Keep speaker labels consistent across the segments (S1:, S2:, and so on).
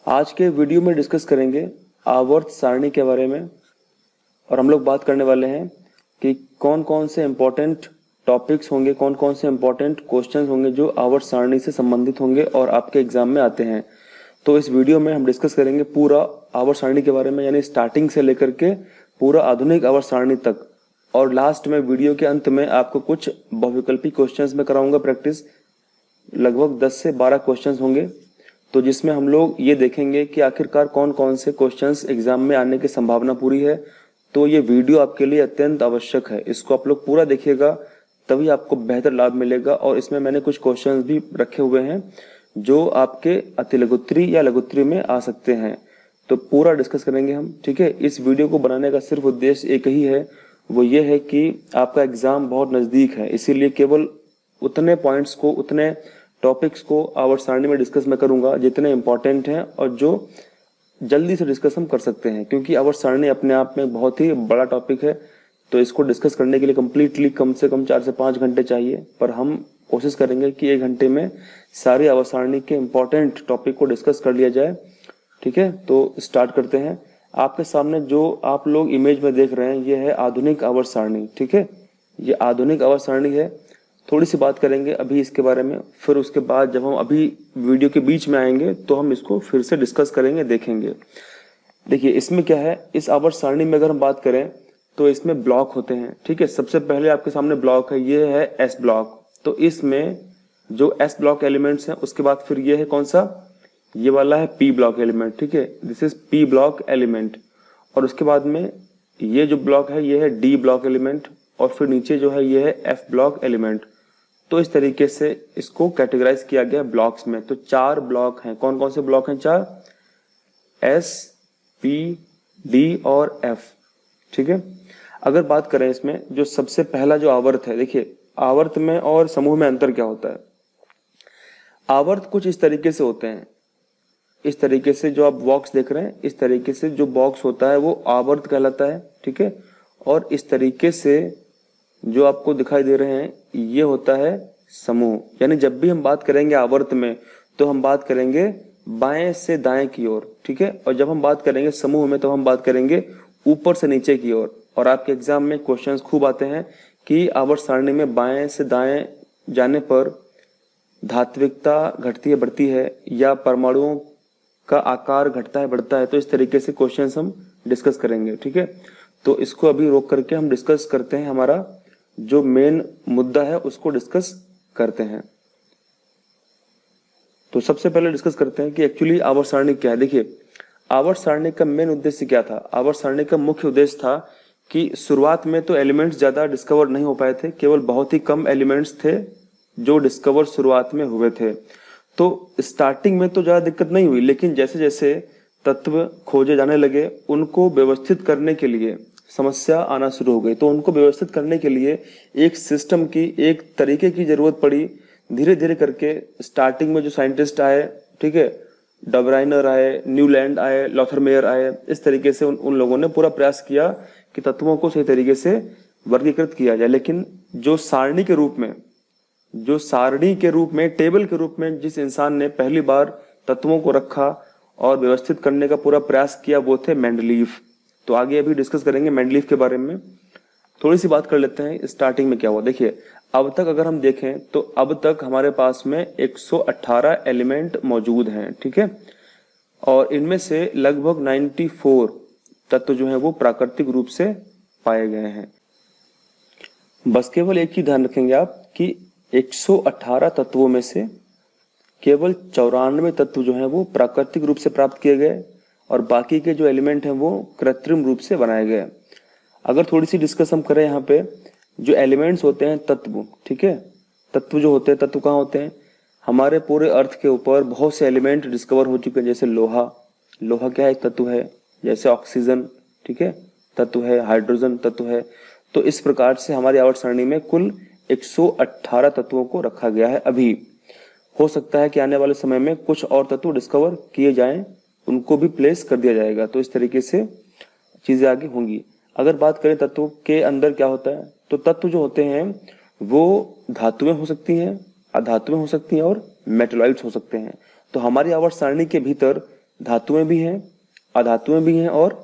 S1: आज के वीडियो में डिस्कस करेंगे आवर्त सारणी के बारे में और हम लोग बात करने वाले हैं कि कौन कौन से इम्पोर्टेंट टॉपिक्स होंगे, कौन कौन से इम्पोर्टेंट क्वेश्चंस होंगे जो आवर्त सारणी से संबंधित होंगे और आपके एग्जाम में आते हैं। तो इस वीडियो में हम डिस्कस करेंगे पूरा आवर्त सारणी के बारे में, यानी स्टार्टिंग से लेकर के पूरा आधुनिक आवर्त सारणी तक। और लास्ट में वीडियो के अंत में आपको कुछ बहुविकल्पी क्वेश्चंस में कराऊंगा प्रैक्टिस। लगभग 10 से 12 क्वेश्चंस होंगे, तो जिसमें हम लोग ये देखेंगे कि आखिरकार कौन कौन से क्वेश्चंस एग्जाम में आने की संभावना पूरी है। तो ये वीडियो आपके लिए अत्यंत आवश्यक है, इसको आप लोग पूरा देखिएगा, तभी आपको बेहतर लाभ मिलेगा। और इसमें मैंने कुछ क्वेश्चंस भी रखे हुए हैं जो आपके अति लघुत्तरी या लघुत्तरी में आ सकते हैं, तो पूरा डिस्कस करेंगे हम। ठीक है, इस वीडियो को बनाने का सिर्फ उद्देश्य एक ही है, वो ये है कि आपका एग्जाम बहुत नजदीक है, इसीलिए केवल उतने पॉइंट्स को, उतने टॉपिक्स को आवर्त सारणी में डिस्कस मैं करूंगा जितने इंपॉर्टेंट हैं और जो जल्दी से डिस्कस हम कर सकते हैं, क्योंकि आवर्त सारणी अपने आप में बहुत ही बड़ा टॉपिक है। तो इसको डिस्कस करने के लिए कंप्लीटली कम से कम 4 से 5 घंटे चाहिए, पर हम कोशिश करेंगे कि 1 घंटे में सारी आवर्त सारणी के इंपॉर्टेंट टॉपिक को डिस्कस कर लिया जाए। ठीक है, तो स्टार्ट करते हैं। आपके सामने जो आप लोग इमेज में देख रहे हैं ये है आधुनिक आवर्त सारणी। ठीक है, ये आधुनिक आवर्त सारणी है। थोड़ी सी बात करेंगे अभी इसके बारे में, फिर उसके बाद जब हम अभी वीडियो के बीच में आएंगे तो हम इसको फिर से डिस्कस करेंगे, देखेंगे। देखिए इसमें क्या है, इस आवर्त सारणी में अगर हम बात करें तो इसमें ब्लॉक होते हैं। ठीक है, सबसे पहले आपके सामने ब्लॉक है, ये है एस ब्लॉक। तो इसमें जो एस ब्लॉक एलिमेंट्स हैं, उसके बाद फिर ये है कौन सा, ये वाला है पी ब्लॉक एलिमेंट। ठीक है, this is P block element. और उसके बाद में ये जो ब्लॉक है ये है डी ब्लॉक एलिमेंट, और फिर नीचे जो है ये है एफ ब्लॉक एलिमेंट। तो इस तरीके से इसको कैटेगराइज किया गया ब्लॉक्स में। तो 4 ब्लॉक हैं। कौन कौन से ब्लॉक हैं? 4, एस, पी, डी और एफ। ठीक है, अगर बात करें इसमें जो सबसे पहला जो आवर्त है, देखिए आवर्त में और समूह में अंतर क्या होता है। आवर्त कुछ इस तरीके से होते हैं, इस तरीके से जो आप बॉक्स देख रहे हैं, इस तरीके से जो बॉक्स होता है वो आवर्त कहलाता है। ठीक है, और इस तरीके से जो आपको दिखाई दे रहे हैं ये होता है समूह। यानी जब भी हम बात करेंगे आवर्त में तो हम बात करेंगे बाएं से दाएं की ओर। ठीक है, और जब हम बात करेंगे समूह में तो हम बात करेंगे ऊपर से नीचे की ओर। और आपके एग्जाम में क्वेश्चंस खूब आते हैं कि आवर्त सारणी में बाएं से दाएं जाने पर धात्विकता घटती है बढ़ती है, या परमाणुओं का आकार घटता है बढ़ता है। तो इस तरीके से क्वेश्चंस हम डिस्कस करेंगे। ठीक है, तो इसको अभी रोक करके हम डिस्कस करते हैं, हमारा जो मेन मुद्दा है उसको डिस्कस करते हैं। तो सबसे पहले डिस्कस करते हैं कि एक्चुअली आवर्त सारणी क्या है। देखिए आवर्त सारणी का मेन उद्देश्य क्या था। आवर्त सारणी का मुख्य उद्देश्य था कि शुरुआत में तो एलिमेंट्स ज्यादा डिस्कवर नहीं हो पाए थे, केवल बहुत ही कम एलिमेंट्स थे जो डिस्कवर शुरुआत में हुए थे। तो स्टार्टिंग में तो ज्यादा दिक्कत नहीं हुई, लेकिन जैसे जैसे तत्व खोजे जाने लगे उनको व्यवस्थित करने के लिए समस्या आना शुरू हो गई। तो उनको व्यवस्थित करने के लिए एक सिस्टम की, एक तरीके की जरूरत पड़ी। धीरे धीरे करके स्टार्टिंग में जो साइंटिस्ट आए, ठीक है, डबराइनर आए, न्यूलैंड आए, लॉथरमेयर आए, इस तरीके से उन लोगों ने पूरा प्रयास किया कि तत्वों को सही तरीके से वर्गीकृत किया जाए। लेकिन जो सारणी के रूप में, टेबल के रूप में जिस इंसान ने पहली बार तत्वों को रखा और व्यवस्थित करने का पूरा प्रयास किया वो थे मेंडलीफ। तो आगे अभी डिस्कस करेंगे मेंडलीफ के बारे में। थोड़ी सी बात कर लेते हैं स्टार्टिंग में क्या हुआ। देखिए अब तक अगर हम देखें तो अब तक हमारे पास में 118 एलिमेंट मौजूद हैं। ठीक है, और इनमें से लगभग 94 तत्व जो है वो प्राकृतिक रूप से पाए गए हैं। बस केवल एक ही ध्यान रखेंगे आप कि 118 तत्वों में से केवल 94 तत्व जो है वो प्राकृतिक रूप से प्राप्त किए गए, और बाकी के जो एलिमेंट हैं वो कृत्रिम रूप से बनाए गए। अगर थोड़ी सी डिस्कस हम करें यहाँ पे, जो एलिमेंट्स होते हैं तत्व, ठीक है, तत्व जो होते हैं, तत्व कहाँ होते हैं, हमारे पूरे अर्थ के ऊपर बहुत से एलिमेंट डिस्कवर हो चुके हैं। जैसे लोहा, लोहा क्या है, एक तत्व है। जैसे ऑक्सीजन, ठीक है, तत्व है। हाइड्रोजन तत्व है। तो इस प्रकार से हमारी आवर्त सारणी में कुल 118 तत्वों को रखा गया है। अभी हो सकता है कि आने वाले समय में कुछ और तत्व डिस्कवर किए जाएं, उनको भी प्लेस कर दिया जाएगा। तो इस तरीके से चीजें आगे होंगी। अगर बात करें तत्वों के अंदर क्या होता है, तो तत्व जो होते हैं वो धातुएं हो सकती हैं, अधातुएं हो सकती हैं और मेटेलॉइड्स हो सकते हैं। तो हमारी आवर्त सारणी के भीतर धातुएं भी हैं, अधातुएं भी हैं और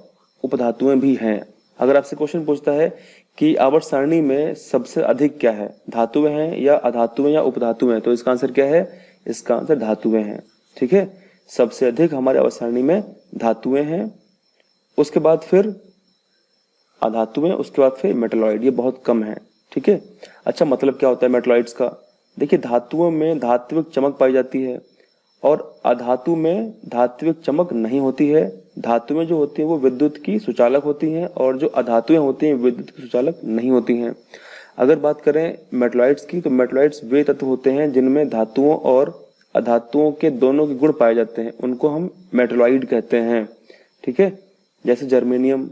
S1: उपधातुएं भी हैं। अगर आपसे क्वेश्चन पूछता है कि आवर्त सारणी में सबसे अधिक क्या है, धातुएं हैं या अधातुएं या उपधातुएं, तो इसका आंसर क्या है? इसका आंसर धातुएं हैं। ठीक है, सबसे अधिक हमारे आवर्त सारणी में धातुएं हैं, उसके बाद फिर अधातुएं, उसके बाद फिर मेटलॉइड, ये बहुत कम है। ठीक है, अच्छा मतलब क्या होता है मेटलॉइड्स का? देखिए, धातुओं में धात्विक चमक पाई जाती है और अधातु में धात्विक चमक नहीं होती है। धातुएं जो होती हैं वो विद्युत की सुचालक होती हैं और जो अधातुएं होती हैं विद्युत की सुचालक नहीं होती हैं। अगर बात करें मेटलॉइड्स की, तो मेटलॉइड्स वे तत्व होते हैं जिनमें धातुओं और अधातुओं के दोनों के गुण पाए जाते हैं, उनको हम मेटलॉइड कहते हैं। ठीक है, जैसे जर्मेनियम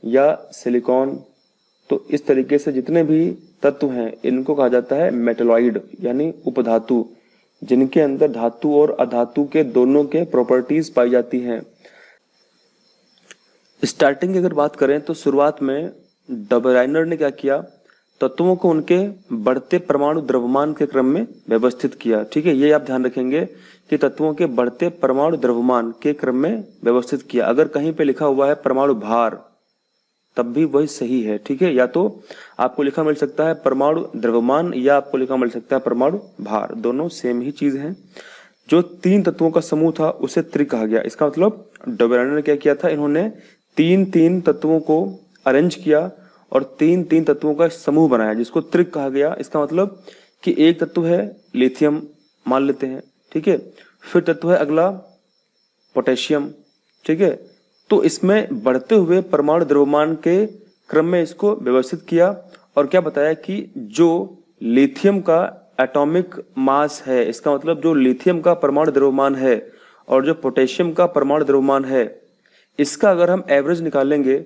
S1: या सिलिकॉन, तो इस तरीके से जितने भी तत्व हैं इनको कहा जाता है मेटलॉइड, यानी उपधातु, जिनके अंदर धातु और अधातु के दोनों के प्रॉपर्टीज पाई जाती हैं। स्टार्टिंग की अगर बात करें तो शुरुआत में डबराइनर ने क्या किया? तत्वों को उनके बढ़ते परमाणु द्रव्यमान के क्रम में व्यवस्थित किया। ठीक है, ये आप ध्यान रखेंगे कि तत्वों के बढ़ते परमाणु द्रव्यमान के क्रम में व्यवस्थित किया। अगर कहीं पे लिखा हुआ है परमाणु भार, तब भी वही सही है। ठीक है, या तो आपको लिखा मिल सकता है परमाणु द्रव्यमान या आपको लिखा मिल सकता है परमाणु भार, दोनों सेम ही चीज है। जो तीन तत्वों का समूह था उसे त्रिक कहा गया। इसका मतलब डबराइनर ने क्या किया था? इन्होंने तीन तीन तत्वों को अरेंज किया और तीन तीन तत्वों का समूह बनाया जिसको त्रिक कहा गया। इसका मतलब कि एक तत्व है लिथियम, मान लेते हैं। ठीक है, फिर तत्व है अगला पोटेशियम। ठीक है, तो इसमें बढ़ते हुए परमाणु द्रव्यमान के क्रम में इसको व्यवस्थित किया और क्या बताया कि जो लिथियम का एटॉमिक मास है, इसका मतलब जो लिथियम का परमाणु द्रव्यमान है और जो पोटेशियम का परमाणु द्रव्यमान है, इसका अगर हम एवरेज निकालेंगे,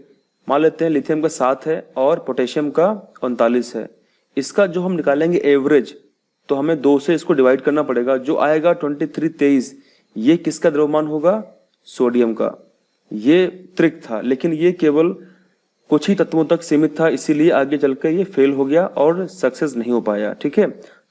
S1: मान लेते हैं लिथियम का 7 है और पोटेशियम का 39 है, इसका जो हम निकालेंगे एवरेज, तो हमें 2 से इसको डिवाइड करना पड़ेगा, जो आएगा 23 ये किसका द्रव्यमान होगा? सोडियम का। ये ट्रिक था, लेकिन ये केवल कुछ ही तत्वों तक सीमित था, इसीलिए आगे चलकर ये फेल हो गया और सक्सेस नहीं हो पाया। ठीक है,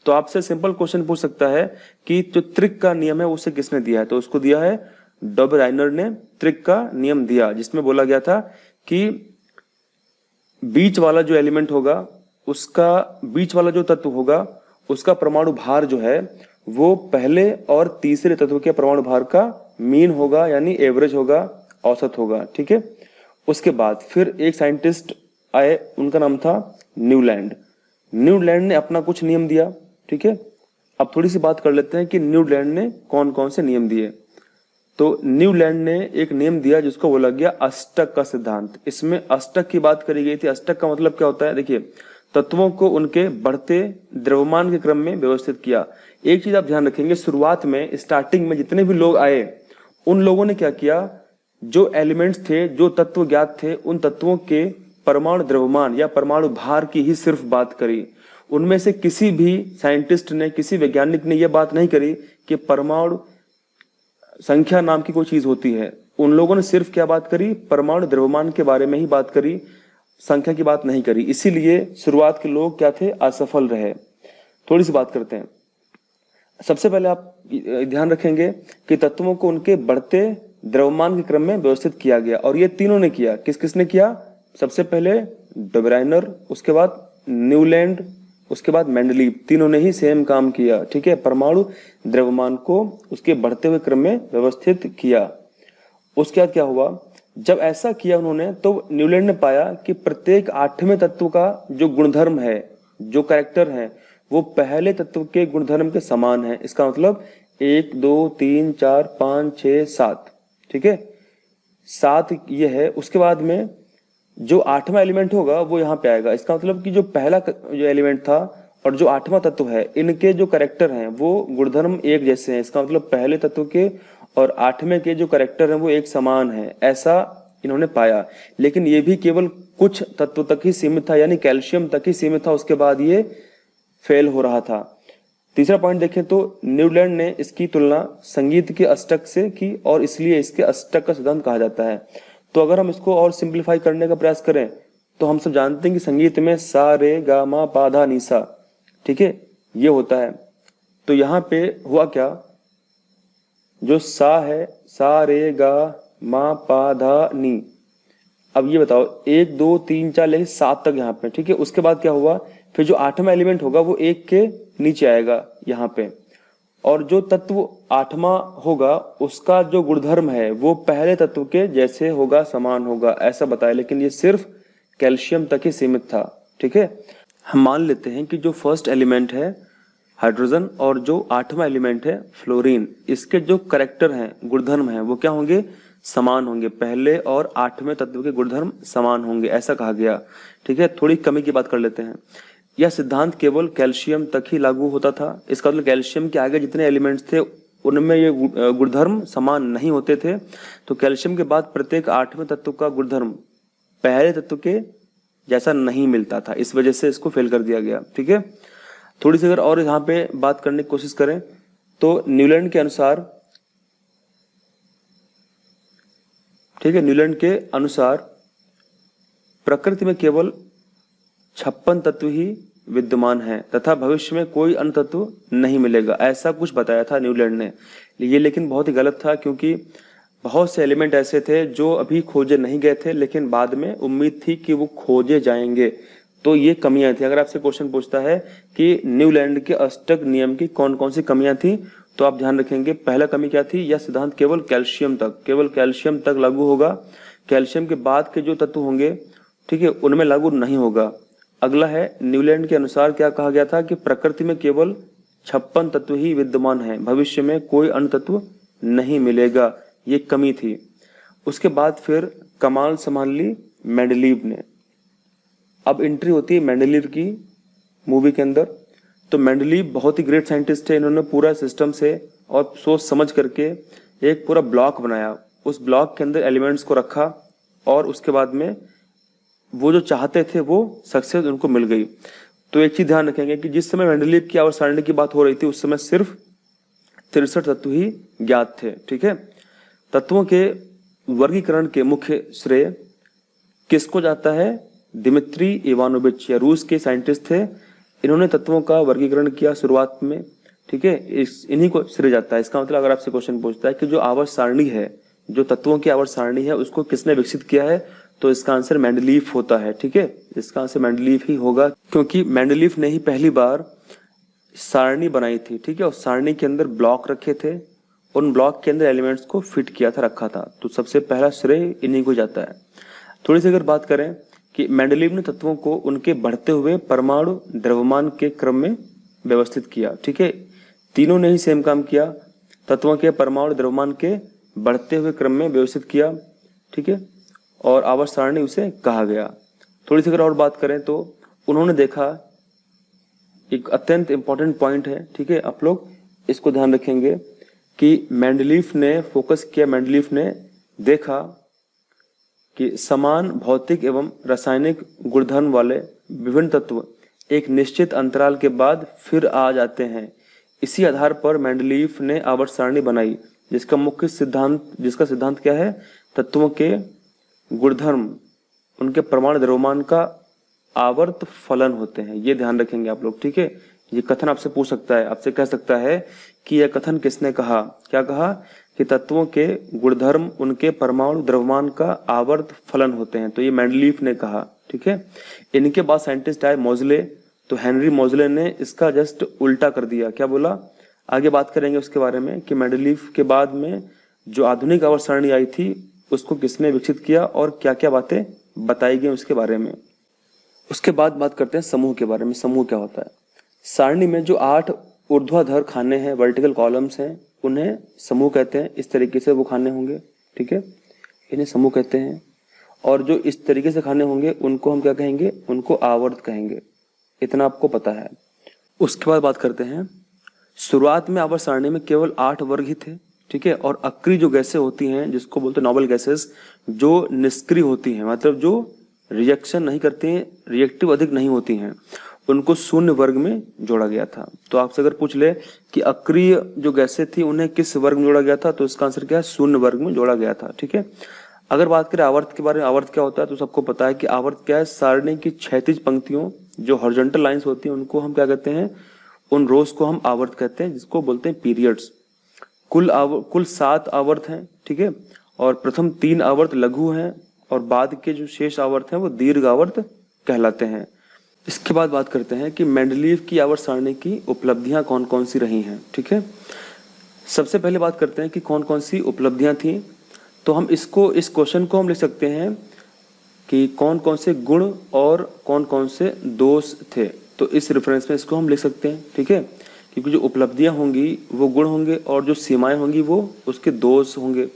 S1: तो आपसे सिंपल क्वेश्चन पूछ सकता है कि जो ट्रिक का नियम है उसे किसने दिया है? तो उसको दिया है डबराइनर ने। ट्रिक का नियम दिया जिसमें बोला गया था कि बीच वाला जो एलिमेंट होगा, उसका बीच वाला जो तत्व होगा, उसका परमाणु भार जो है वो पहले और तीसरे तत्व के परमाणु भार का मीन होगा, यानी एवरेज होगा, औसत होगा। ठीक है, उसके बाद फिर एक साइंटिस्ट आए, उनका नाम था न्यूलैंड। न्यूलैंड ने अपना कुछ नियम दिया। ठीक है, अब थोड़ी सी बात कर लेते हैं कि न्यूलैंड ने कौन कौन से नियम दिए। तो न्यूलैंड ने एक नियम दिया जिसको बोला गया अष्टक का सिद्धांत। इसमें अष्टक की बात करी गई थी। अष्टक का मतलब क्या होता है? देखिए, तत्वों को उनके बढ़ते द्रव्यमान के क्रम में व्यवस्थित किया। एक चीज आप ध्यान रखेंगे, शुरुआत में स्टार्टिंग में जितने भी लोग आए, उन लोगों ने क्या किया? जो एलिमेंट्स थे, जो तत्व ज्ञात थे, उन तत्वों के परमाणु द्रव्यमान या परमाणु भार की ही सिर्फ बात करी। उनमें से किसी भी साइंटिस्ट ने, किसी वैज्ञानिक ने यह बात नहीं करी कि परमाणु संख्या नाम की कोई चीज होती है। उन लोगों ने सिर्फ क्या बात करी? परमाणु द्रव्यमान के बारे में ही बात करी, संख्या की बात नहीं करी। इसीलिए शुरुआत के लोग क्या थे? असफल रहे। थोड़ी सी बात करते हैं। सबसे पहले आप ध्यान रखेंगे कि तत्वों को उनके बढ़ते द्रव्यमान के क्रम में व्यवस्थित किया गया, और ये तीनों ने किया। किस किसने किया? सबसे पहले डबराइनर, उसके बाद न्यूलैंड, उसके बाद मेंडलीव। तीनों ने ही सेम काम किया। ठीक है, परमाणु द्रव्यमान को उसके बढ़ते हुए क्रम में व्यवस्थित किया। उसके बाद क्या हुआ? जब ऐसा किया उन्होंने, तो न्यूलैंड ने पाया कि प्रत्येक 8वें तत्व का जो गुणधर्म है, जो कैरेक्टर है, वो पहले तत्व के गुणधर्म के समान है। इसका मतलब 1 2 3 4 5 6 7। ठीक है, 7 ये है। उसके बाद में जो 8वां एलिमेंट होगा वो यहाँ पे आएगा। इसका मतलब कि जो पहला जो एलिमेंट था और जो 8वां तत्व है, इनके जो कैरेक्टर हैं वो गुणधर्म एक जैसे हैं। इसका मतलब पहले तत्व के और 8वें के जो कैरेक्टर हैं वो एक समान है, ऐसा इन्होंने पाया। लेकिन ये भी केवल कुछ तत्व तक ही सीमित था, यानी कैल्शियम तक ही सीमित था। उसके बाद ये फेल हो रहा था। तीसरा पॉइंट देखें तो न्यूलैंड ने इसकी तुलना संगीत के अष्टक से की और इसलिए इसके अष्टक का सिद्धांत कहा जाता है। तो अगर हम इसको और सिंप्लीफाई करने का प्रयास करें तो हम सब जानते हैं कि संगीत में सा रे गा मा पा धा नी सा, ठीक है, ये होता है। तो यहाँ पे हुआ क्या? जो सा है, सा रे गा मा पा धा नी। अब ये बताओ 1 2 3 4 लेके 7 तक यहाँ पे, ठीक है। उसके बाद क्या हुआ, फिर जो 8वां एलिमेंट होगा वो 1 के नीचे आएगा यहाँ पे, और जो तत्व 8वां होगा उसका जो गुणधर्म है वो पहले तत्व के जैसे होगा, समान होगा, ऐसा बताया। लेकिन ये सिर्फ कैल्शियम तक ही सीमित था, ठीक है। हम मान लेते हैं कि जो फर्स्ट एलिमेंट है हाइड्रोजन और जो 8वां एलिमेंट है फ्लोरीन, इसके जो करेक्टर हैं, गुणधर्म हैं, वो क्या होंगे, समान होंगे। पहले और 8वें तत्व के गुणधर्म समान होंगे, ऐसा कहा गया, ठीक है। थोड़ी कमी की बात कर लेते हैं। यह सिद्धांत केवल कैल्शियम तक ही लागू होता था। इसका मतलब कैल्शियम के आगे जितने एलिमेंट्स थे उनमें ये गुणधर्म समान नहीं होते थे। तो कैल्शियम के बाद प्रत्येक 8वें तत्व का गुणधर्म पहले तत्व के जैसा नहीं मिलता था, इस वजह से इसको फेल कर दिया गया, ठीक है। थोड़ी सी अगर और यहाँ पे बात करने की कोशिश करें तो न्यूलैंड के अनुसार, ठीक है, न्यूलैंड के अनुसार प्रकृति में केवल 56 तत्व ही विद्यमान है तथा भविष्य में कोई अन्य तत्व नहीं मिलेगा, ऐसा कुछ बताया था न्यूलैंड ने। ये लेकिन बहुत ही गलत था, क्योंकि बहुत से एलिमेंट ऐसे थे जो अभी खोजे नहीं गए थे, लेकिन बाद में उम्मीद थी कि वो खोजे जाएंगे। तो ये कमियां थी। अगर आपसे क्वेश्चन पूछता है कि न्यूलैंड के अष्टक नियम की कौन कौन सी कमियां थी, तो आप ध्यान रखेंगे पहला कमी क्या थी, यह सिद्धांत केवल कैल्शियम तक लागू होगा। कैल्शियम के बाद के जो तत्व होंगे, ठीक है, उनमें लागू नहीं होगा। अगला है, न्यूलैंड के अनुसार क्या कहा गया था कि प्रकृति में केवल 56 तत्व ही विद्यमान है, भविष्य में कोई अन्य तत्व नहीं मिलेगा, ये कमी थी। उसके बाद फिर कमाल संभाल ली मेंडलीव ने। अब एंट्री होती है मेंडलीव की मूवी के अंदर। तो मेंडलीव बहुत ही ग्रेट साइंटिस्ट है। इन्होंने पूरा सिस्टम से और सोच समझ करके एक पूरा ब्लॉक बनाया। उस ब्लॉक के अंदर एलिमेंट्स को रखा और उसके बाद में वो जो चाहते थे वो सक्सेस उनको मिल गई। तो एक चीज ध्यान रखेंगे कि जिस समय मेंडलीव की आवर्त सारणी की बात हो रही थी उस समय सिर्फ 63 तत्व ही ज्ञात थे, ठीक है। तत्वों के वर्गीकरण के मुख्य श्रेय किसको जाता है, दिमित्री इवानोविच, या रूस के साइंटिस्ट थे। इन्होंने तत्वों का वर्गीकरण किया शुरुआत में, ठीक है। इन्हीं को श्रेय जाता है। इसका मतलब अगर आपसे क्वेश्चन पूछता है कि जो आवर्त सारणी है, जो तत्वों की आवर्त सारणी है, उसको किसने विकसित किया है, तो इसका आंसर मेंडलीव होता है, ठीक है। इसका आंसर मेंडलीव ही होगा, क्योंकि मेंडलीव ने ही पहली बार सारणी बनाई थी, ठीक है। और सारणी के अंदर ब्लॉक रखे थे, उन ब्लॉक के अंदर एलिमेंट्स को फिट किया था, रखा था। तो सबसे पहला श्रेय इन्हीं को जाता है। थोड़ी सी अगर बात करें कि मेंडलीव ने तत्वों को उनके बढ़ते हुए परमाणु द्रव्यमान के क्रम में व्यवस्थित किया, ठीक है। तीनों ने ही सेम काम किया, तत्वों के परमाणु द्रव्यमान के बढ़ते हुए क्रम में व्यवस्थित किया, ठीक है। और आवर्त सारणी उसे कहा गया। थोड़ी सी अगर और बात करें तो उन्होंने देखा, एक अत्यंत इंपॉर्टेंट पॉइंट है, ठीक है, आप लोग इसको ध्यान रखेंगे कि मेंडलीव ने फोकस किया, मेंडलीव ने देखा कि समान भौतिक एवं रासायनिक गुणधर्म वाले विभिन्न तत्व एक निश्चित अंतराल के बाद फिर आ जाते हैं। इसी आधार पर मेंडलीव ने आवर्त सारणी बनाई, जिसका सिद्धांत क्या है, तत्वों के गुणधर्म उनके परमाणु द्रव्यमान का आवर्त फलन होते हैं। ये ध्यान रखेंगे आप लोग, ठीक है। ये कथन आपसे पूछ सकता है, आपसे कह सकता है कि यह कथन किसने कहा, क्या कहा कि तत्वों के गुणधर्म उनके परमाणु द्रव्यमान का आवर्त फलन होते हैं। तो ये मेंडलीव ने कहा, ठीक है। इनके बाद साइंटिस्ट आए मोजले। तो हेनरी मोजले ने इसका जस्ट उल्टा कर दिया, क्या बोला, आगे बात करेंगे उसके बारे में कि मेंडलीव के बाद में जो आधुनिक आवर्त सारणी आई थी उसको किसने विकसित किया और क्या क्या बातें बताई गई उसके बारे में। उसके बाद बात करते हैं समूह के बारे में। समूह क्या होता है, सारणी में जो 8 ऊर्ध्वाधर खाने हैं, वर्टिकल कॉलम्स हैं, उन्हें समूह कहते हैं। इस तरीके से वो खाने होंगे, ठीक है, इन्हें समूह कहते हैं। और जो इस तरीके से खाने होंगे उनको हम क्या कहेंगे, उनको आवर्त कहेंगे। इतना आपको पता है। उसके बाद बात करते हैं, शुरुआत में आवर्त सारणी में केवल 8 वर्ग ही थे, ठीक है। और अक्रिय जो गैसें होती हैं, जिसको बोलते हैं नोबल गैसेस, जो निष्क्रिय होती हैं, मतलब जो रिएक्शन नहीं करती हैं, रिएक्टिव अधिक नहीं होती हैं, उनको शून्य वर्ग में जोड़ा गया था। तो आपसे अगर पूछ ले कि अक्रिय जो गैसें थी उन्हें किस वर्ग में जोड़ा गया था, तो इसका आंसर क्या है, शून्य वर्ग में जोड़ा गया था, ठीक है। अगर बात करें आवर्त के बारे में, आवर्त क्या होता है, तो सबको पता है कि आवर्त क्या है, सारणी की क्षैतिज पंक्तियों, जो हॉरिजॉन्टल लाइंस होती हैं, उनको हम क्या कहते हैं, उन रोज को हम आवर्त कहते हैं, जिसको बोलते हैं पीरियड्स। कुल 7 आवर्त हैं, ठीक है, और प्रथम 3 आवर्त लघु हैं और बाद के जो शेष आवर्त हैं वो दीर्घ आवर्त कहलाते हैं। इसके बाद बात करते हैं कि मेंडलीव की आवर्त सारणी की उपलब्धियां कौन कौन सी रही हैं, ठीक है। सबसे पहले बात करते हैं कि कौन कौन सी उपलब्धियां थी। तो हम इस क्वेश्चन को हम लिख सकते हैं कि कौन कौन से गुण और कौन कौन से दोष थे। तो इस रेफरेंस में इसको हम लिख सकते हैं, ठीक है, क्योंकि जो उपलब्धियां होंगी वो गुण होंगे और जो सीमाएं होंगी वो उसके दोष होंगे।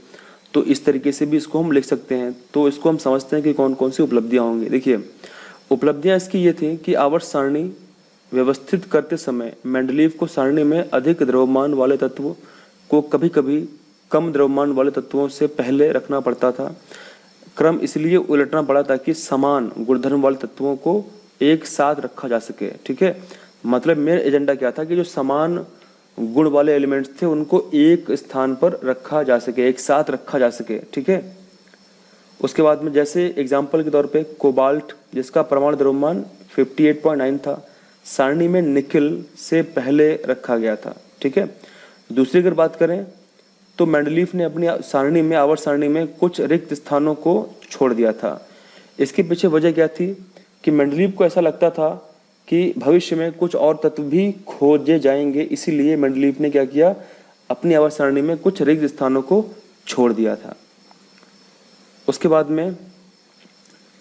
S1: तो इस तरीके से भी इसको हम लिख सकते हैं। तो इसको हम समझते हैं कि कौन कौन सी उपलब्धियां होंगी। देखिए, उपलब्धियां इसकी ये थी कि आवर्त सारणी व्यवस्थित करते समय मेंडलीव को सारणी में अधिक द्रव्यमान वाले तत्व को कभी कभी कम द्रव्यमान वाले तत्वों से पहले रखना पड़ता था। क्रम इसलिए उलटना पड़ा ताकि समान गुणधर्म वाले तत्वों को एक साथ रखा जा सके, ठीक है। मतलब मेरा एजेंडा क्या था कि जो समान गुण वाले एलिमेंट्स थे उनको एक स्थान पर रखा जा सके, एक साथ रखा जा सके, ठीक है। उसके बाद में जैसे एग्जाम्पल के तौर पे कोबाल्ट, जिसका परमाणु द्रव्यमान 58.9 था, सारणी में निकिल से पहले रखा गया था, ठीक है। दूसरी अगर बात करें तो मेंडलीव ने अपनी सारणी में आवर्त सारणी में कुछ रिक्त स्थानों को छोड़ दिया था। इसके पीछे वजह क्या थी कि मेंडलीव को ऐसा लगता था कि भविष्य में कुछ और तत्व भी खोजे जाएंगे, इसीलिए मेंडलीव ने क्या किया, अपनी आवर्त सारणी में कुछ रिक्त स्थानों को छोड़ दिया था। उसके बाद में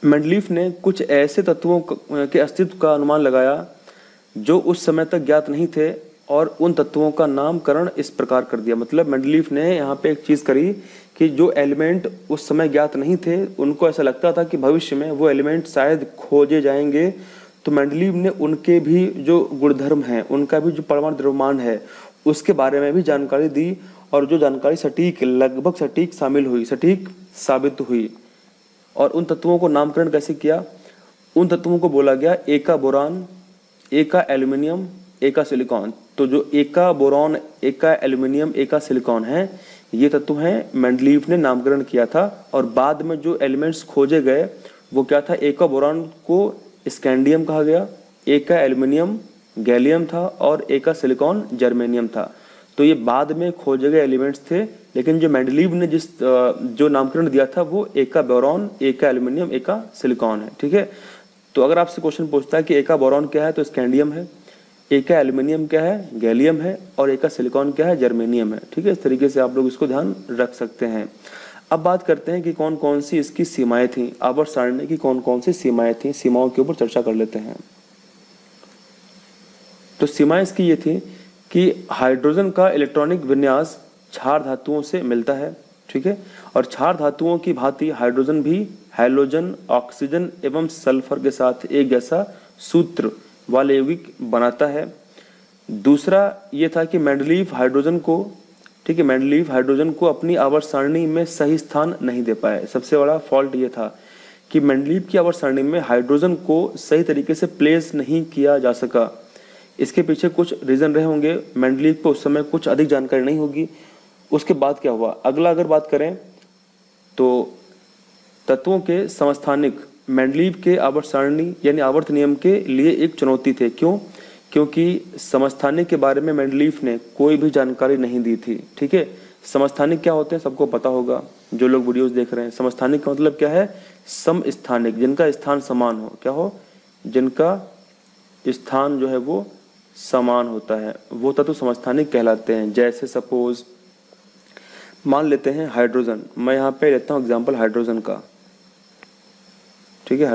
S1: मेंडलीव ने कुछ ऐसे तत्वों के अस्तित्व का अनुमान लगाया जो उस समय तक ज्ञात नहीं थे और उन तत्वों का नामकरण इस प्रकार कर दिया। मतलब मेंडलीव ने यहाँ पे एक चीज करी कि जो एलिमेंट उस समय ज्ञात नहीं थे, उनको ऐसा लगता था कि भविष्य में वो एलिमेंट शायद खोजे जाएंगे। तो मेंडलीव ने उनके भी जो गुणधर्म हैं, उनका भी जो परमाणु द्रव्यमान है, उसके बारे में भी जानकारी दी और जो जानकारी सटीक, लगभग सटीक सटीक साबित हुई। और उन तत्वों को नामकरण कैसे किया? उन तत्वों को बोला गया एका बोरान, एका एल्यूमिनियम, एका सिलिकॉन। तो जो एका बोरॉन, एका एल्यूमिनियम, एका सिलिकॉन है, ये तत्व हैं, मेंडलीव ने नामकरण किया था। और बाद में जो एलिमेंट्स खोजे गए वो क्या था, एका बोरॉन को स्कैंडियम कहा गया, एका एल्यूमिनियम गैलियम था और एका सिलिकॉन जर्मेनियम था। तो ये बाद में खोजे गए एलिमेंट्स थे, लेकिन जो मेंडलीव ने जो नामकरण दिया था वो एका बोरॉन, एका एल्यूमिनियम, एका सिलिकॉन है, ठीक है। तो अगर आपसे क्वेश्चन पूछता है कि एका बोरॉन क्या है, तो स्कैंडियम है, एका एल्यूमिनियम क्या है, गैलियम है, और एका सिलिकॉन क्या है, जर्मेनियम है, ठीक है। इस तरीके से आप लोग इसको ध्यान रख सकते हैं। अब बात करते हैं कि कौन कौन सी इसकी सीमाएं थी, आवर्त सारणी की कौन कौन सी सीमाएं थी, सीमाओं के ऊपर चर्चा कर लेते हैं। तो सीमाएं इसकी ये थी कि हाइड्रोजन का इलेक्ट्रॉनिक विन्यास क्षार धातुओं से मिलता है, ठीक है, और क्षार धातुओं की भांति हाइड्रोजन भी हैलोजन, ऑक्सीजन एवं सल्फर के साथ एक जैसा सूत्र वाले यौगिक बनाता है। दूसरा ये था कि मेंडलीव हाइड्रोजन को, ठीक है, मेंडलीव हाइड्रोजन को अपनी आवर्त सारणी में सही स्थान नहीं दे पाए। सबसे बड़ा फॉल्ट ये था कि मेंडलीव की आवर्त सारणी में हाइड्रोजन को सही तरीके से प्लेस नहीं किया जा सका। इसके पीछे कुछ रीजन रहे होंगे, मेंडलीव को उस समय कुछ अधिक जानकारी नहीं होगी। उसके बाद क्या हुआ, अगला अगर बात करें तो तत्वों के समस्थानिक मेंडलीव के आवर्त सारणी यानी आवर्त नियम के लिए एक चुनौती थे। क्यों? क्योंकि समस्थानिक के बारे में मेंडलीव ने कोई भी जानकारी नहीं दी थी, ठीक है। समस्थानिक क्या होते हैं सबको पता होगा, जो लोग वीडियोस देख रहे हैं। समस्थानिक का मतलब क्या है, समस्थानिक, जिनका स्थान समान हो, क्या हो, जिनका स्थान जो है वो समान होता है, वो तत्व समस्थानिक कहलाते हैं। जैसे सपोज मान लेते हैं हाइड्रोजन, मैं यहाँ पे लेता हूँ एग्जाम्पल हाइड्रोजन का, ठीक है।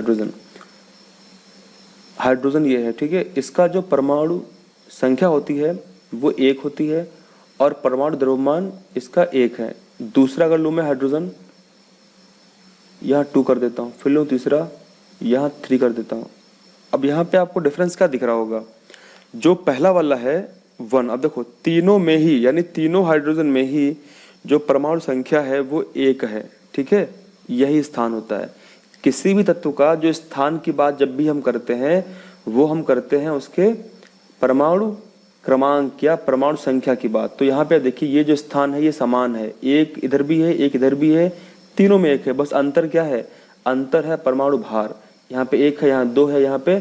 S1: हाइड्रोजन ये है, ठीक है। इसका जो परमाणु संख्या होती है वो 1 होती है और परमाणु द्रव्यमान इसका 1 है। दूसरा अगर लूँ मैं हाइड्रोजन, यहाँ 2 कर देता हूँ, फिर लूँ तीसरा, यहाँ 3 कर देता हूँ। अब यहाँ पे आपको डिफरेंस क्या दिख रहा होगा, जो पहला वाला है 1। अब देखो तीनों में ही, यानी तीनों हाइड्रोजन में ही जो परमाणु संख्या है वो 1 है, ठीक है। यही स्थान होता है किसी भी तत्व का। जो स्थान की बात जब भी हम करते हैं वो हम करते हैं उसके परमाणु क्रमांक या परमाणु संख्या की बात। तो यहाँ पे देखिए ये जो स्थान है ये समान है, 1 इधर भी है, 1 इधर भी है, तीनों में 1 है। बस अंतर क्या है, अंतर है परमाणु भार। यहाँ पे 1 है, यहाँ 2 है, यहाँ पे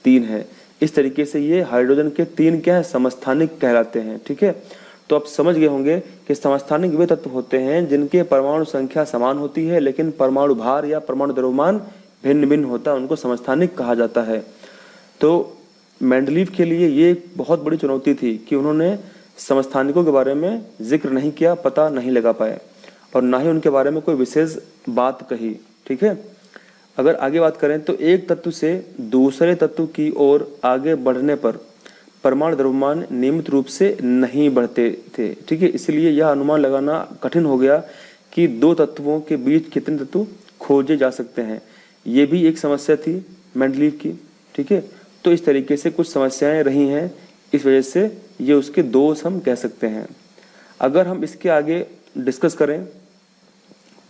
S1: 3 है। इस तरीके से ये हाइड्रोजन के 3 क्या है, समस्थानिक कहलाते हैं, ठीक है। तो आप समझ गए होंगे कि समस्थानिक वे तत्व होते हैं जिनके परमाणु संख्या समान होती है लेकिन परमाणु भार या परमाणु द्रव्यमान भिन्न भिन्न होता है, उनको समस्थानिक कहा जाता है। तो मेंडलीव के लिए ये एक बहुत बड़ी चुनौती थी कि उन्होंने समस्थानिकों के बारे में जिक्र नहीं किया, पता नहीं लगा पाए और ना ही उनके बारे में कोई विशेष बात कही। ठीक है, अगर आगे बात करें तो एक तत्व से दूसरे तत्व की ओर आगे बढ़ने पर परमाणु द्रव्यमान नियमित रूप से नहीं बढ़ते थे। ठीक है, इसलिए यह अनुमान लगाना कठिन हो गया कि दो तत्वों के बीच कितने तत्व खोजे जा सकते हैं। ये भी एक समस्या थी मेंडलीव की। ठीक है, तो इस तरीके से कुछ समस्याएं रही हैं, इस वजह से ये उसके दोष हम कह सकते हैं। अगर हम इसके आगे डिस्कस करें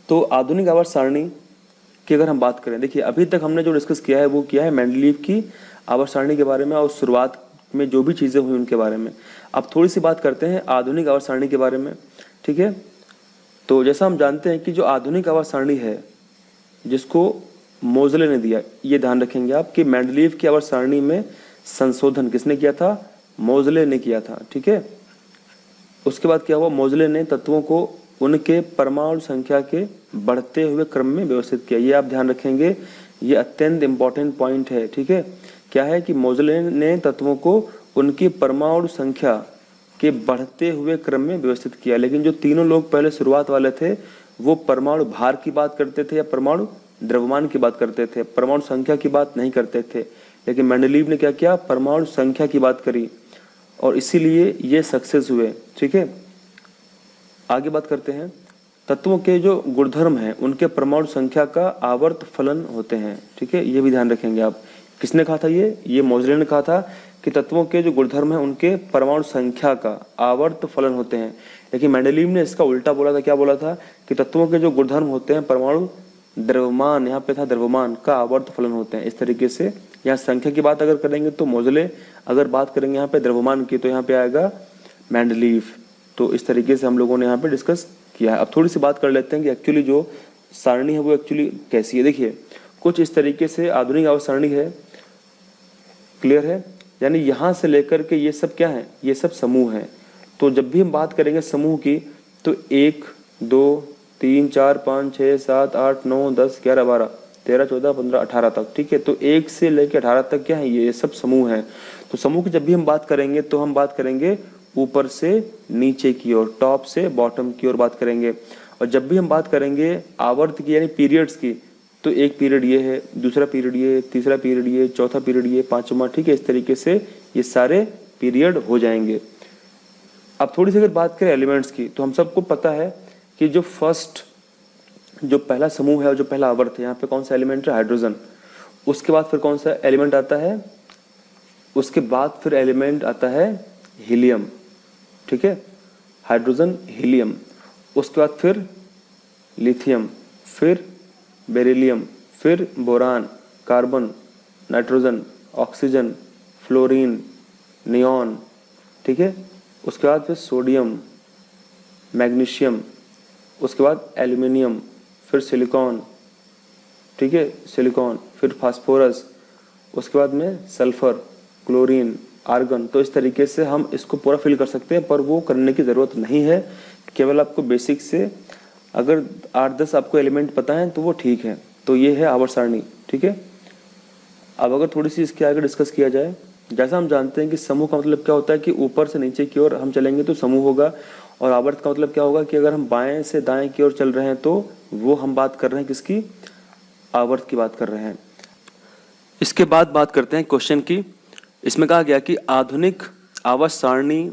S1: तो आधुनिक आवर्त सारणी की अगर हम बात करें, देखिए अभी तक हमने जो डिस्कस किया है वो किया है मेंडलीव की आवर्त सारणी के बारे में और शुरुआत में जो भी चीज़ें हुई उनके बारे में। अब थोड़ी सी बात करते हैं आधुनिक आवर्त सारणी के बारे में। ठीक है, तो जैसा हम जानते हैं कि जो आधुनिक आवर्त सारणी है जिसको मोजले ने दिया, ये ध्यान रखेंगे आप कि मेंडलीव की आवर्त सारणी में संशोधन किसने किया था? मोजले ने किया था। ठीक है, उसके बाद क्या हुआ? मोजले ने तत्वों को उनके परमाणु संख्या के बढ़ते हुए क्रम में व्यवस्थित किया। ये आप ध्यान रखेंगे, ये अत्यंत इंपॉर्टेंट पॉइंट है। ठीक है, क्या है कि मोजले ने तत्वों को उनकी परमाणु संख्या के बढ़ते हुए क्रम में व्यवस्थित किया, लेकिन जो तीनों लोग पहले शुरुआत वाले थे वो परमाणु भार की बात करते थे या परमाणु द्रव्यमान की बात करते थे, परमाणु संख्या की बात नहीं करते थे। लेकिन मेंडलीव ने क्या किया? परमाणु संख्या की बात करी और इसीलिए ये सक्सेस हुए। ठीक है, आगे बात करते हैं। तत्वों के जो गुणधर्म हैं उनके परमाणु संख्या का आवर्त फलन होते हैं। ठीक है, ये भी ध्यान रखेंगे आप। किसने कहा था? ये मोजले ने कहा था कि तत्वों के जो गुणधर्म हैं उनके परमाणु संख्या का आवर्त फलन होते हैं। लेकिन मेंडलीव ने इसका उल्टा बोला था। क्या बोला था? कि तत्वों के जो गुणधर्म होते हैं परमाणु द्रव्यमान, यहाँ पे था द्रव्यमान का आवर्त फलन होते हैं। इस तरीके से यहाँ संख्या की बात अगर करेंगे तो मोजले, अगर बात करेंगे यहाँ पे द्रव्यमान की तो यहाँ पे आएगा मेंडलीव। तो इस तरीके से हम लोगों ने यहाँ पे डिस्कस किया है। अब थोड़ी सी बात कर लेते हैं कि एक्चुअली जो सारणी है वो एक्चुअली कैसी है। देखिए कुछ इस तरीके से आधुनिक आवर्त सारणी है। क्लियर है? यानी यहाँ से लेकर के ये सब क्या है? ये सब समूह हैं। तो जब भी हम बात करेंगे समूह की तो 1 2 3 4 5 6 7 8 9 10 11 12 13 14 15 18 तक। ठीक है, तो 1 से लेकर 18 तक क्या है? ये सब समूह हैं। तो समूह की जब भी हम बात करेंगे तो हम बात करेंगे ऊपर से नीचे की ओर, टॉप से बॉटम की ओर बात करेंगे। और जब भी हम बात करेंगे आवर्त की यानी पीरियड्स की तो एक पीरियड ये है, दूसरा पीरियड ये, तीसरा पीरियड ये, चौथा पीरियड ये, पांचवा। ठीक है, इस तरीके से ये सारे पीरियड हो जाएंगे। अब थोड़ी सी अगर बात करें एलिमेंट्स की तो हम सबको पता है कि जो पहला समूह है और जो पहला आवर्त है, यहाँ पे कौन सा एलिमेंट है? हाइड्रोजन। उसके बाद फिर कौन सा एलिमेंट आता है? उसके बाद फिर एलिमेंट आता है हीलियम। ठीक है, हाइड्रोजन, हीलियम। उसके बाद फिर लिथियम, फिर बेरिलियम, फिर boron, carbon, nitrogen, oxygen, fluorine, neon. ठीक है, उसके बाद फिर सोडियम, मैग्नीशियम, उसके बाद एल्यूमिनियम, फिर सिलिकॉन। ठीक है, सिलिकॉन, फिर फास्फोरस, उसके बाद में सल्फर, क्लोरीन, आर्गन। तो इस तरीके से हम इसको पूरा फिल कर सकते हैं, पर वो करने की ज़रूरत नहीं है। केवल आपको बेसिक से अगर 8-10 आपको एलिमेंट पता है तो वो ठीक है। तो ये है आवर्त सारणी। ठीक है, अब अगर थोड़ी सी इसके आगे डिस्कस किया जाए, जैसा हम जानते हैं कि समूह का मतलब क्या होता है कि ऊपर से नीचे की ओर हम चलेंगे तो समूह होगा, और आवर्त का मतलब क्या होगा कि अगर हम बाएं से दाएं की ओर चल रहे हैं तो वो हम बात कर रहे हैं किसकी? आवर्त की बात कर रहे हैं। इसके बाद बात करते हैं क्वेश्चन की। इसमें कहा गया कि आधुनिक आवर्त सारणी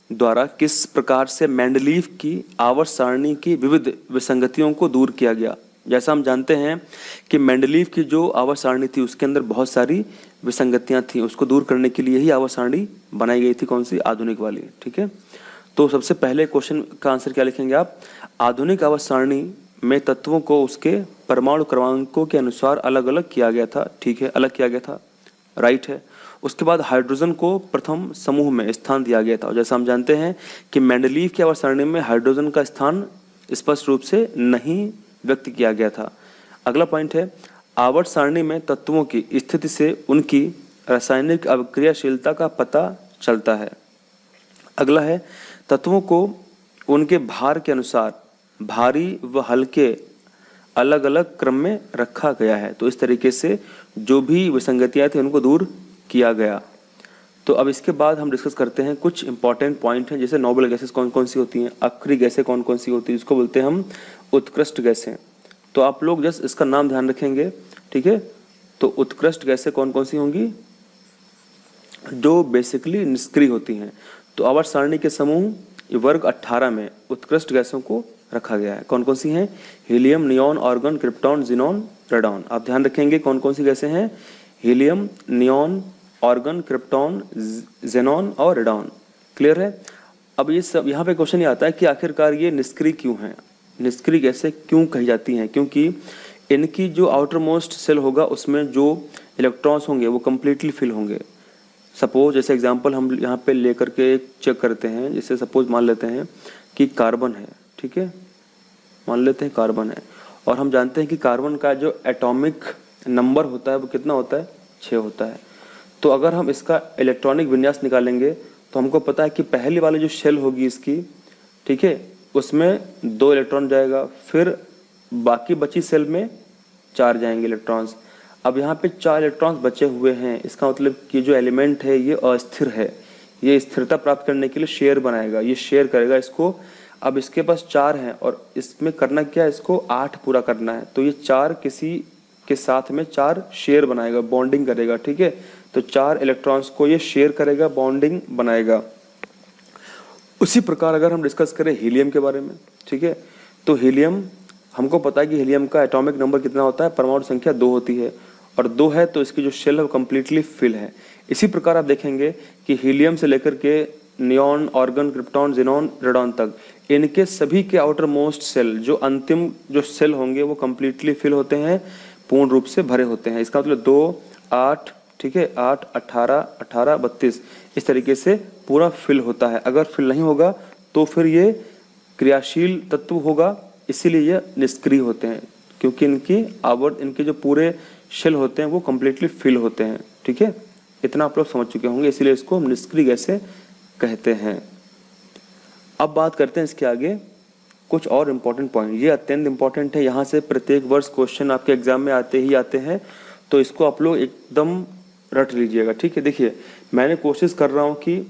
S1: द्वारा किस प्रकार से मेंडलीव की आवर्त सारणी की विविध विसंगतियों को दूर किया गया। जैसा हम जानते हैं कि मेंडलीव की जो आवर्त सारणी थी उसके अंदर बहुत सारी विसंगतियां थी, उसको दूर करने के लिए ही आवर्त सारणी बनाई गई थी। कौन सी? आधुनिक वाली। ठीक है, तो सबसे पहले क्वेश्चन का आंसर क्या लिखेंगे आप? आधुनिक आवर्त सारणी में तत्वों को उसके परमाणु क्रमांकों के अनुसार अलग अलग किया गया था। ठीक है, अलग किया गया था, राइट है। उसके बाद हाइड्रोजन को प्रथम समूह में स्थान दिया गया था। जैसा हम जानते हैं कि मेंडलीव की आवर्त सारणी में हाइड्रोजन का स्थान स्पष्ट रूप से नहीं व्यक्त किया गया था। अगला पॉइंट है, आवर्त सारणी में तत्वों की स्थिति से उनकी रासायनिक अभिक्रियाशीलता का पता चलता है। अगला है, तत्वों को उनके भार के अनुसार भारी व हल्के अलग अलग क्रम में रखा गया है। तो इस तरीके से जो भी विसंगतियां थी उनको दूर किया गया। तो अब इसके बाद हम डिस्कस करते हैं कुछ इंपॉर्टेंट पॉइंट हैं, जैसे नोबल गैसेस कौन कौन सी होती हैं, अक्रिय गैसें कौन कौन सी होती है, इसको बोलते हैं हम उत्कृष्ट गैसें। तो आप लोग जस्ट इसका नाम ध्यान रखेंगे, ठीक है। तो उत्कृष्ट गैसें कौन कौन सी होंगी, जो बेसिकली निष्क्रिय होती हैं। तो आवर्त सारणी के समूह वर्ग 18 में उत्कृष्ट गैसों को रखा गया है। कौन कौन सी हैं, helium, neon, argon, krypton, xenon, radon. आप ध्यान रखेंगे कौन कौन सी गैसें हैं, helium, neon, argon, krypton, xenon और रेडॉन। क्लियर है। अब ये सब यहाँ पे क्वेश्चन ये आता है कि आखिरकार ये निष्क्रिय क्यों हैं, निष्क्रिय गैसें क्यों कही जाती हैं, क्योंकि इनकी जो आउटर मोस्ट सेल होगा उसमें जो इलेक्ट्रॉन्स होंगे वो कम्प्लीटली फिल होंगे। सपोज जैसे एग्जांपल हम यहाँ पे लेकर के चेक करते हैं, जैसे सपोज मान लेते हैं कि कार्बन है, ठीक है, मान लेते हैं कार्बन है, और हम जानते हैं कि कार्बन का जो एटॉमिक नंबर होता है वो कितना होता है, 6 होता है। तो अगर हम इसका इलेक्ट्रॉनिक विन्यास निकालेंगे तो हमको पता है कि पहली वाली जो शेल होगी इसकी, ठीक है, उसमें 2 इलेक्ट्रॉन जाएगा, फिर बाकी बची सेल में 4 जाएंगे इलेक्ट्रॉन्स। अब यहाँ पे 4 इलेक्ट्रॉन्स बचे हुए हैं, इसका मतलब कि जो एलिमेंट है ये अस्थिर है, ये स्थिरता प्राप्त करने के लिए शेयर बनाएगा, ये शेयर करेगा इसको। अब इसके पास 4 हैं और इसमें करना क्या है, इसको 8 पूरा करना है। तो ये 4 किसी के साथ में 4 शेयर बनाएगा, बॉन्डिंग करेगा, ठीक है। तो 4 इलेक्ट्रॉन्स को ये शेयर करेगा, बॉन्डिंग बनाएगा। उसी प्रकार अगर हम डिस्कस करें हीलियम के बारे में, ठीक है, तो हीलियम हमको पता है कि हीलियम का एटॉमिक नंबर कितना होता है, परमाणु संख्या 2 होती है, और 2 है तो इसकी जो शेल है वो कम्प्लीटली फिल है। इसी प्रकार आप देखेंगे कि हीलियम से लेकर के neon, argon, krypton, xenon, radon तक, इनके सभी के आउटर मोस्ट सेल, जो अंतिम जो सेल होंगे वो कम्प्लीटली फिल होते हैं, पूर्ण रूप से भरे होते हैं। इसका मतलब 2, 8, ठीक है, 8, 18, 18, 32, इस तरीके से पूरा फिल होता है। अगर फिल नहीं होगा तो फिर ये क्रियाशील तत्व होगा, इसीलिए ये निष्क्रिय होते हैं, क्योंकि इनके जो पूरे शेल होते हैं वो कम्प्लीटली फिल होते हैं, ठीक है। इतना आप लोग समझ चुके होंगे, इसीलिए इसको हम निष्क्रिय गैसें कहते हैं। अब बात करते हैं इसके आगे कुछ और इम्पोर्टेंट पॉइंट, ये अत्यंत इम्पोर्टेंट है, यहाँ से प्रत्येक वर्ष क्वेश्चन आपके एग्जाम में आते ही आते हैं, तो इसको आप लोग एकदम रट लीजिएगा, ठीक है। देखिए मैंने कोशिश कर रहा हूँ कि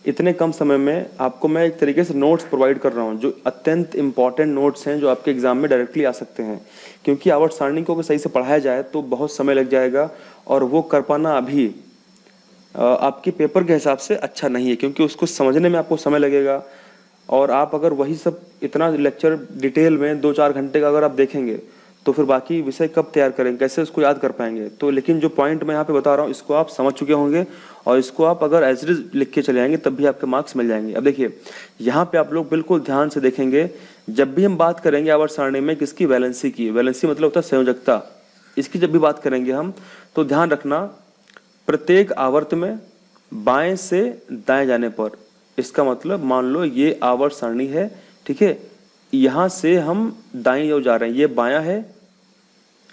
S1: इतने कम समय में आपको मैं एक तरीके से नोट्स प्रोवाइड कर रहा हूँ, जो अत्यंत इंपॉर्टेंट नोट्स हैं, जो आपके एग्जाम में डायरेक्टली आ सकते हैं। क्योंकि आवर्त सारणी को अगर सही से पढ़ाया जाए तो बहुत समय लग जाएगा, और वो कर पाना अभी आपके पेपर के हिसाब से अच्छा नहीं है, क्योंकि उसको समझने में आपको समय लगेगा। और आप अगर वही सब इतना लेक्चर डिटेल में 2-4 घंटे का अगर आप देखेंगे तो फिर बाकी विषय कब तैयार करेंगे, कैसे उसको याद कर पाएंगे। तो लेकिन जो पॉइंट मैं यहाँ पे बता रहा हूँ इसको आप समझ चुके होंगे, और इसको आप अगर एज इट इज लिख के चले जाएंगे तब भी आपके मार्क्स मिल जाएंगे। अब देखिए यहाँ पे आप लोग बिल्कुल ध्यान से देखेंगे, जब भी हम बात करेंगे आवर्त सारणी में किसकी, वैलेंसी की, वैलेंसी मतलब होता है संयोजकता, इसकी जब भी बात करेंगे हम तो ध्यान रखना प्रत्येक आवर्त में बाएं से दाएं जाने पर, इसका मतलब मान लो ये आवर्त सारणी है, ठीक है, यहाँ से हम दाईं ओर जा रहे हैं, ये बायां है,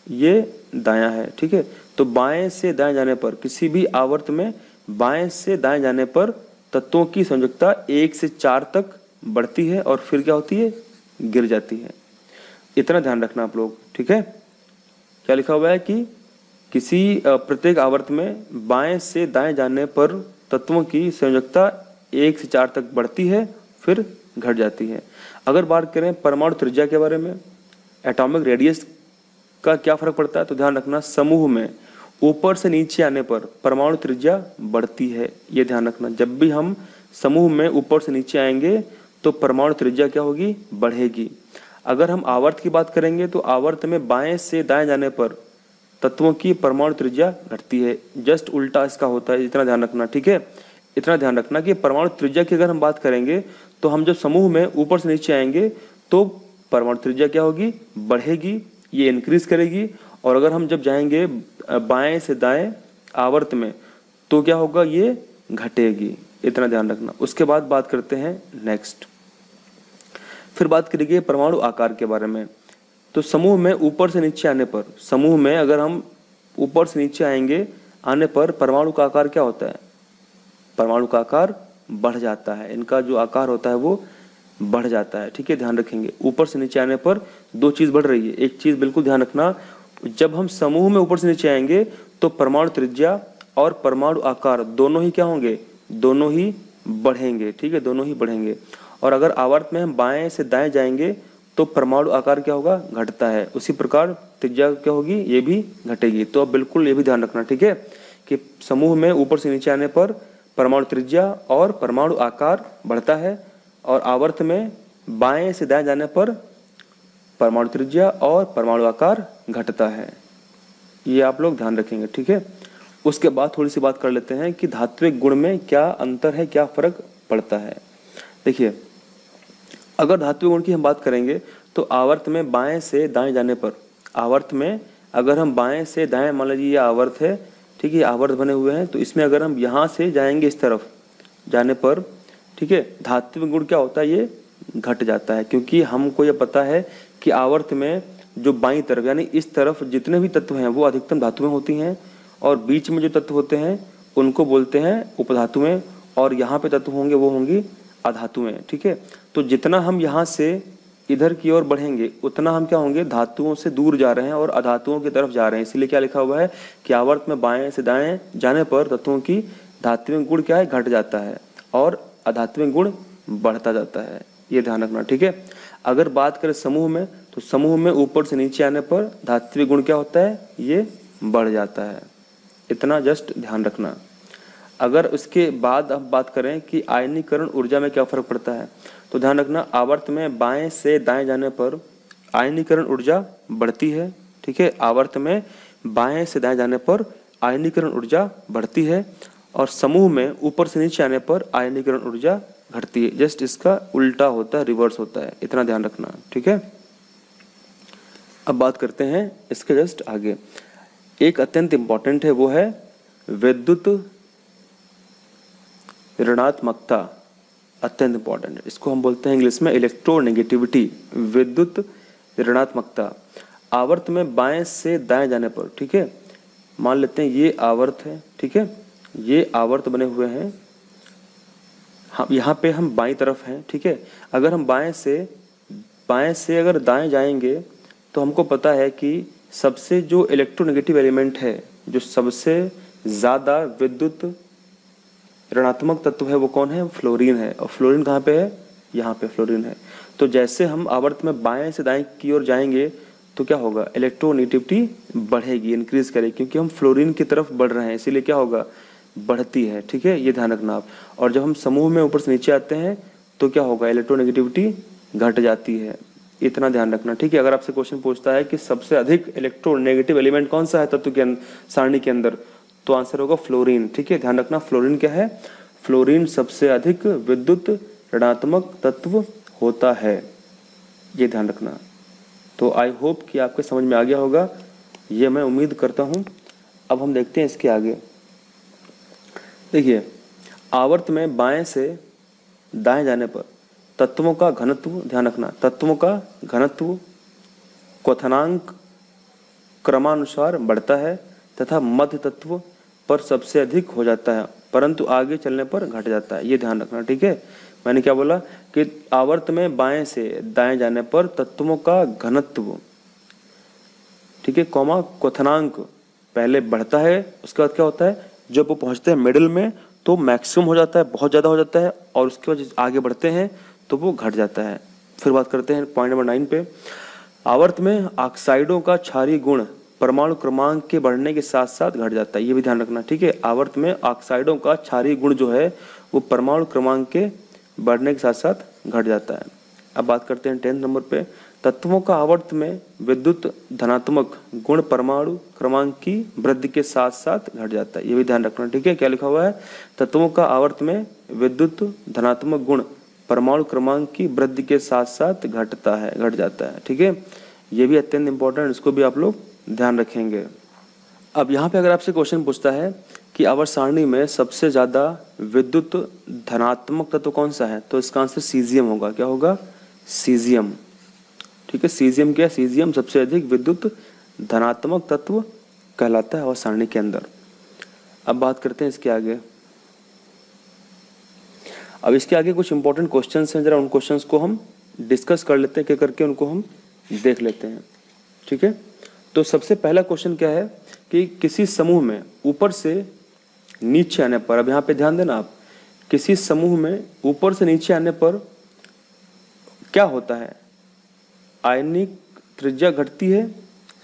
S1: ये दायां है, ठीक है। तो बाएं से दाएं जाने पर, किसी भी आवर्त में बाएं से दाएं जाने पर तत्वों की संयोजकता 1 से 4 तक बढ़ती है और फिर क्या होती है, गिर जाती है। इतना ध्यान रखना आप लोग, ठीक है। क्या लिखा हुआ है कि किसी प्रत्येक आवर्त में बाएं से दाएं जाने पर तत्वों की संयोजकता 1 से 4 तक बढ़ती है, फिर घट जाती है। अगर बात करें परमाणु त्रिज्या के बारे में, एटॉमिक रेडियस का क्या फर्क पड़ता है, तो ध्यान रखना समूह में ऊपर से नीचे आने पर परमाणु त्रिज्या बढ़ती है, ये ध्यान रखना। जब भी हम समूह में ऊपर से नीचे आएंगे तो परमाणु त्रिज्या क्या होगी, बढ़ेगी। अगर हम आवर्त की बात करेंगे तो आवर्त में बाएं से दाएं जाने पर तत्वों की परमाणु त्रिज्या घटती है, जस्ट उल्टा इसका होता है, इतना ध्यान रखना, ठीक है। इतना ध्यान रखना कि परमाणु त्रिज्या की अगर हम बात करेंगे तो हम जब समूह में ऊपर से नीचे आएंगे तो परमाणु त्रिज्या क्या होगी, बढ़ेगी, ये इंक्रीज करेगी। और अगर हम जब जाएंगे बाएं से दाएं आवर्त में तो क्या होगा, ये घटेगी, इतना ध्यान रखना। उसके बाद बात करते हैं नेक्स्ट, फिर बात करेंगे परमाणु आकार के बारे में। तो समूह में ऊपर से नीचे आने पर, समूह में अगर हम ऊपर से नीचे आएंगे आने पर परमाणु का आकार क्या होता है, परमाणु का आकार बढ़ जाता है, इनका जो आकार होता है वो बढ़ जाता है। ठीक है, ध्यान रखेंगे। ऊपर से नीचे आने पर दो चीज बढ़ रही है। एक चीज बिल्कुल ध्यान रखना, जब हम समूह में ऊपर से नीचे आएंगे तो परमाणु त्रिज्या और परमाणु आकार दोनों ही क्या होंगे, दोनों ही बढ़ेंगे। ठीक है, दोनों ही बढ़ेंगे। और अगर आवर्त में हम बाएं से दाएं जाएंगे तो परमाणु आकार क्या होगा, घटता है। उसी प्रकार त्रिज्या क्या होगी, ये भी घटेगी। तो अब बिल्कुल ये भी ध्यान रखना, ठीक है, कि समूह में ऊपर से नीचे आने पर परमाणु त्रिज्या और परमाणु आकार बढ़ता है, और आवर्त में बाएं से दाएं जाने पर परमाणु त्रिज्या और परमाणु आकार घटता है। ये आप लोग ध्यान रखेंगे। ठीक है, उसके बाद थोड़ी सी बात कर लेते हैं कि धात्विक गुण में क्या अंतर है, क्या फर्क पड़ता है। देखिए, अगर धात्विक गुण की हम बात करेंगे तो आवर्त में बाएं से दाएं जाने पर, आवर्त में अगर हम बाएं से दाएं, मान लीजिए ये आवर्त है, ठीक है, आवर्त बने हुए हैं, तो इसमें अगर हम यहाँ से जाएंगे इस तरफ जाने पर, ठीक है, धात्विक गुण क्या होता है, ये घट जाता है। क्योंकि हमको ये पता है कि आवर्त में जो बाईं तरफ यानी इस तरफ जितने भी तत्व हैं वो अधिकतम धातुएं होती हैं, और बीच में जो तत्व होते हैं उनको बोलते हैं उपधातुएं, और यहाँ पे तत्व होंगे वो होंगी अधातुएं। ठीक है, तो जितना हम यहाँ से इधर की ओर बढ़ेंगे उतना हम क्या होंगे, धातुओं से दूर जा रहे हैं और अधातुओं की तरफ जा रहे हैं। इसीलिए क्या लिखा हुआ है कि आवर्त में बाएं से दाएं जाने पर तत्वों की धात्विक गुण क्या है, घट जाता है, और अधात्विक गुण बढ़ता जाता है। ये ध्यान रखना। ठीक है, अगर बात करें समूह में, तो समूह में ऊपर से नीचे आने पर धात्विक गुण क्या होता है, ये बढ़ जाता है। इतना जस्ट ध्यान रखना। अगर उसके बाद अब बात करें कि आयनीकरण ऊर्जा में क्या फर्क पड़ता है, तो ध्यान रखना, आवर्त में बाएं से दाएं जाने पर आयनीकरण ऊर्जा बढ़ती है। ठीक है, आवर्त में बाएं से दाएं जाने पर आयनीकरण ऊर्जा बढ़ती है, और समूह में ऊपर से नीचे आने पर आयनीकरण ऊर्जा घटती है। जस्ट इसका उल्टा होता है, रिवर्स होता है, इतना ध्यान रखना। ठीक है, अब बात करते हैं इसके जस्ट आगे। एक अत्यंत इंपॉर्टेंट है, वो है विद्युत ऋणात्मकता। अत्यंत इंपॉर्टेंट है, इसको हम बोलते हैं इंग्लिश में इलेक्ट्रोनेगेटिविटी। विद्युत ऋणात्मकता आवर्त में बाएं से दाएं जाने पर, ठीक है, मान लेते हैं ये आवर्त है, ठीक है, ये आवर्त बने हुए हैं, हम यहाँ पे हम बाईं तरफ हैं। ठीक है, अगर हम बाएं से अगर दाएं जाएंगे तो हमको पता है कि सबसे जो इलेक्ट्रोनेगेटिव एलिमेंट है, जो सबसे ज्यादा विद्युत ऋणात्मक तत्व है, वो कौन है, फ्लोरीन है। और फ्लोरीन कहाँ पे है, यहाँ पे फ्लोरीन है। तो जैसे हम आवर्त में बाएं से दाएं की ओर जाएंगे तो क्या होगा, इलेक्ट्रोनेगेटिविटी बढ़ेगी, इंक्रीज करेगी, क्योंकि हम फ्लोरीन की तरफ बढ़ रहे हैं, इसीलिए क्या होगा, बढ़ती है। ठीक है, ये ध्यान रखना आप। और जब हम समूह में ऊपर से नीचे आते हैं तो क्या होगा, इलेक्ट्रोनेगेटिविटी घट जाती है। इतना ध्यान रखना। ठीक है, अगर आपसे क्वेश्चन पूछता है कि सबसे अधिक इलेक्ट्रोनेगेटिव एलिमेंट कौन सा है तत्व के सारणी के अंदर, तो आंसर होगा फ्लोरीन। ठीक है, ध्यान रखना, फ्लोरीन क्या है, फ्लोरीन सबसे अधिक विद्युत ऋणात्मक तत्व होता है, ये ध्यान रखना। तो आई होप कि आपके समझ में आ गया होगा, ये मैं उम्मीद करता हूं। अब हम देखते हैं इसके आगे। देखिए, आवर्त में बाएं से दाएं जाने पर तत्वों का घनत्व, ध्यान रखना, तत्वों का घनत्व क्वथनांक क्रमानुसार बढ़ता है तथा मध्य तत्व पर सबसे अधिक हो जाता है, परंतु आगे चलने पर घट जाता है। ये ध्यान रखना। ठीक है, मैंने क्या बोला कि आवर्त में बाएं से दाएं जाने पर तत्वों का घनत्व, ठीक है, कौमा क्वथनांक पहले बढ़ता है, उसके बाद क्या होता है, जब वो पहुंचते हैं मिडिल में तो मैक्सिमम हो जाता है, बहुत ज्यादा हो जाता है, और उसके बाद आगे बढ़ते हैं तो वो घट जाता है। फिर बात करते हैं पॉइंट नंबर 9 पे। आवर्त में ऑक्साइडों का क्षारीय गुण परमाणु क्रमांक के बढ़ने के साथ साथ घट जाता है, ये भी ध्यान रखना। ठीक है, आवर्त में ऑक्साइडों का क्षारीय गुण जो है वो परमाणु क्रमांक के बढ़ने के साथ साथ घट जाता है। अब बात करते हैं 10 नंबर पे। तत्वों का आवर्त में विद्युत धनात्मक गुण परमाणु क्रमांक की वृद्धि के साथ साथ घट जाता है, ये भी ध्यान रखना। ठीक है, क्या लिखा हुआ है, तत्वों का आवर्त में विद्युत धनात्मक गुण परमाणु क्रमांक की वृद्धि के साथ साथ घटता है, घट जाता है। ठीक है, ये भी अत्यंत इंपॉर्टेंट, इसको भी आप लोग ध्यान रखेंगे। अब यहाँ पे अगर आपसे क्वेश्चन पूछता है कि आवर्त सारणी में सबसे ज्यादा विद्युत धनात्मक तत्व कौन सा है, तो इसका आंसर सीजियम होगा। क्या होगा, सीजियम। ठीक है, सीजियम क्या है, सीजियम सबसे अधिक विद्युत धनात्मक तत्व कहलाता है आवर्त सारणी के अंदर। अब बात करते हैं इसके आगे। अब इसके आगे कुछ इंपॉर्टेंट क्वेश्चंस हैं, जरा उन क्वेश्चंस को हम डिस्कस कर लेते हैं, क्या करके उनको हम देख लेते हैं। ठीक है, तो सबसे पहला क्वेश्चन क्या है कि किसी समूह में ऊपर से नीचे आने पर, अब यहाँ पे ध्यान देना आप, किसी समूह में ऊपर से नीचे आने पर क्या होता है? आयनिक त्रिज्या घटती है,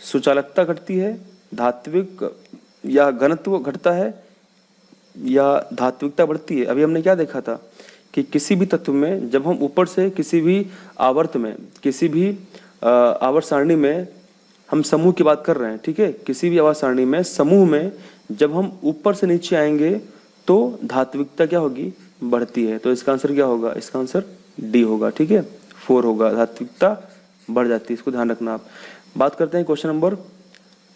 S1: सुचालकता घटती है, धात्विक या घनत्व घटता है, या धात्विकता बढ़ती है। अभी हमने क्या देखा था कि किसी भी तत्व में जब हम ऊपर से किसी भी आवर्त में, किसी भी आवर्त सारणी में, हम समूह की बात कर रहे हैं, ठीक है, किसी भी आवर्त सारणी में समूह में जब हम ऊपर से नीचे आएंगे तो धात्विकता क्या होगी? बढ़ती है। तो इसका आंसर क्या होगा? इसका आंसर डी होगा। ठीक है, 4 होगा, धात्विकता बढ़ जाती है, इसको ध्यान रखना आप। बात करते हैं क्वेश्चन नंबर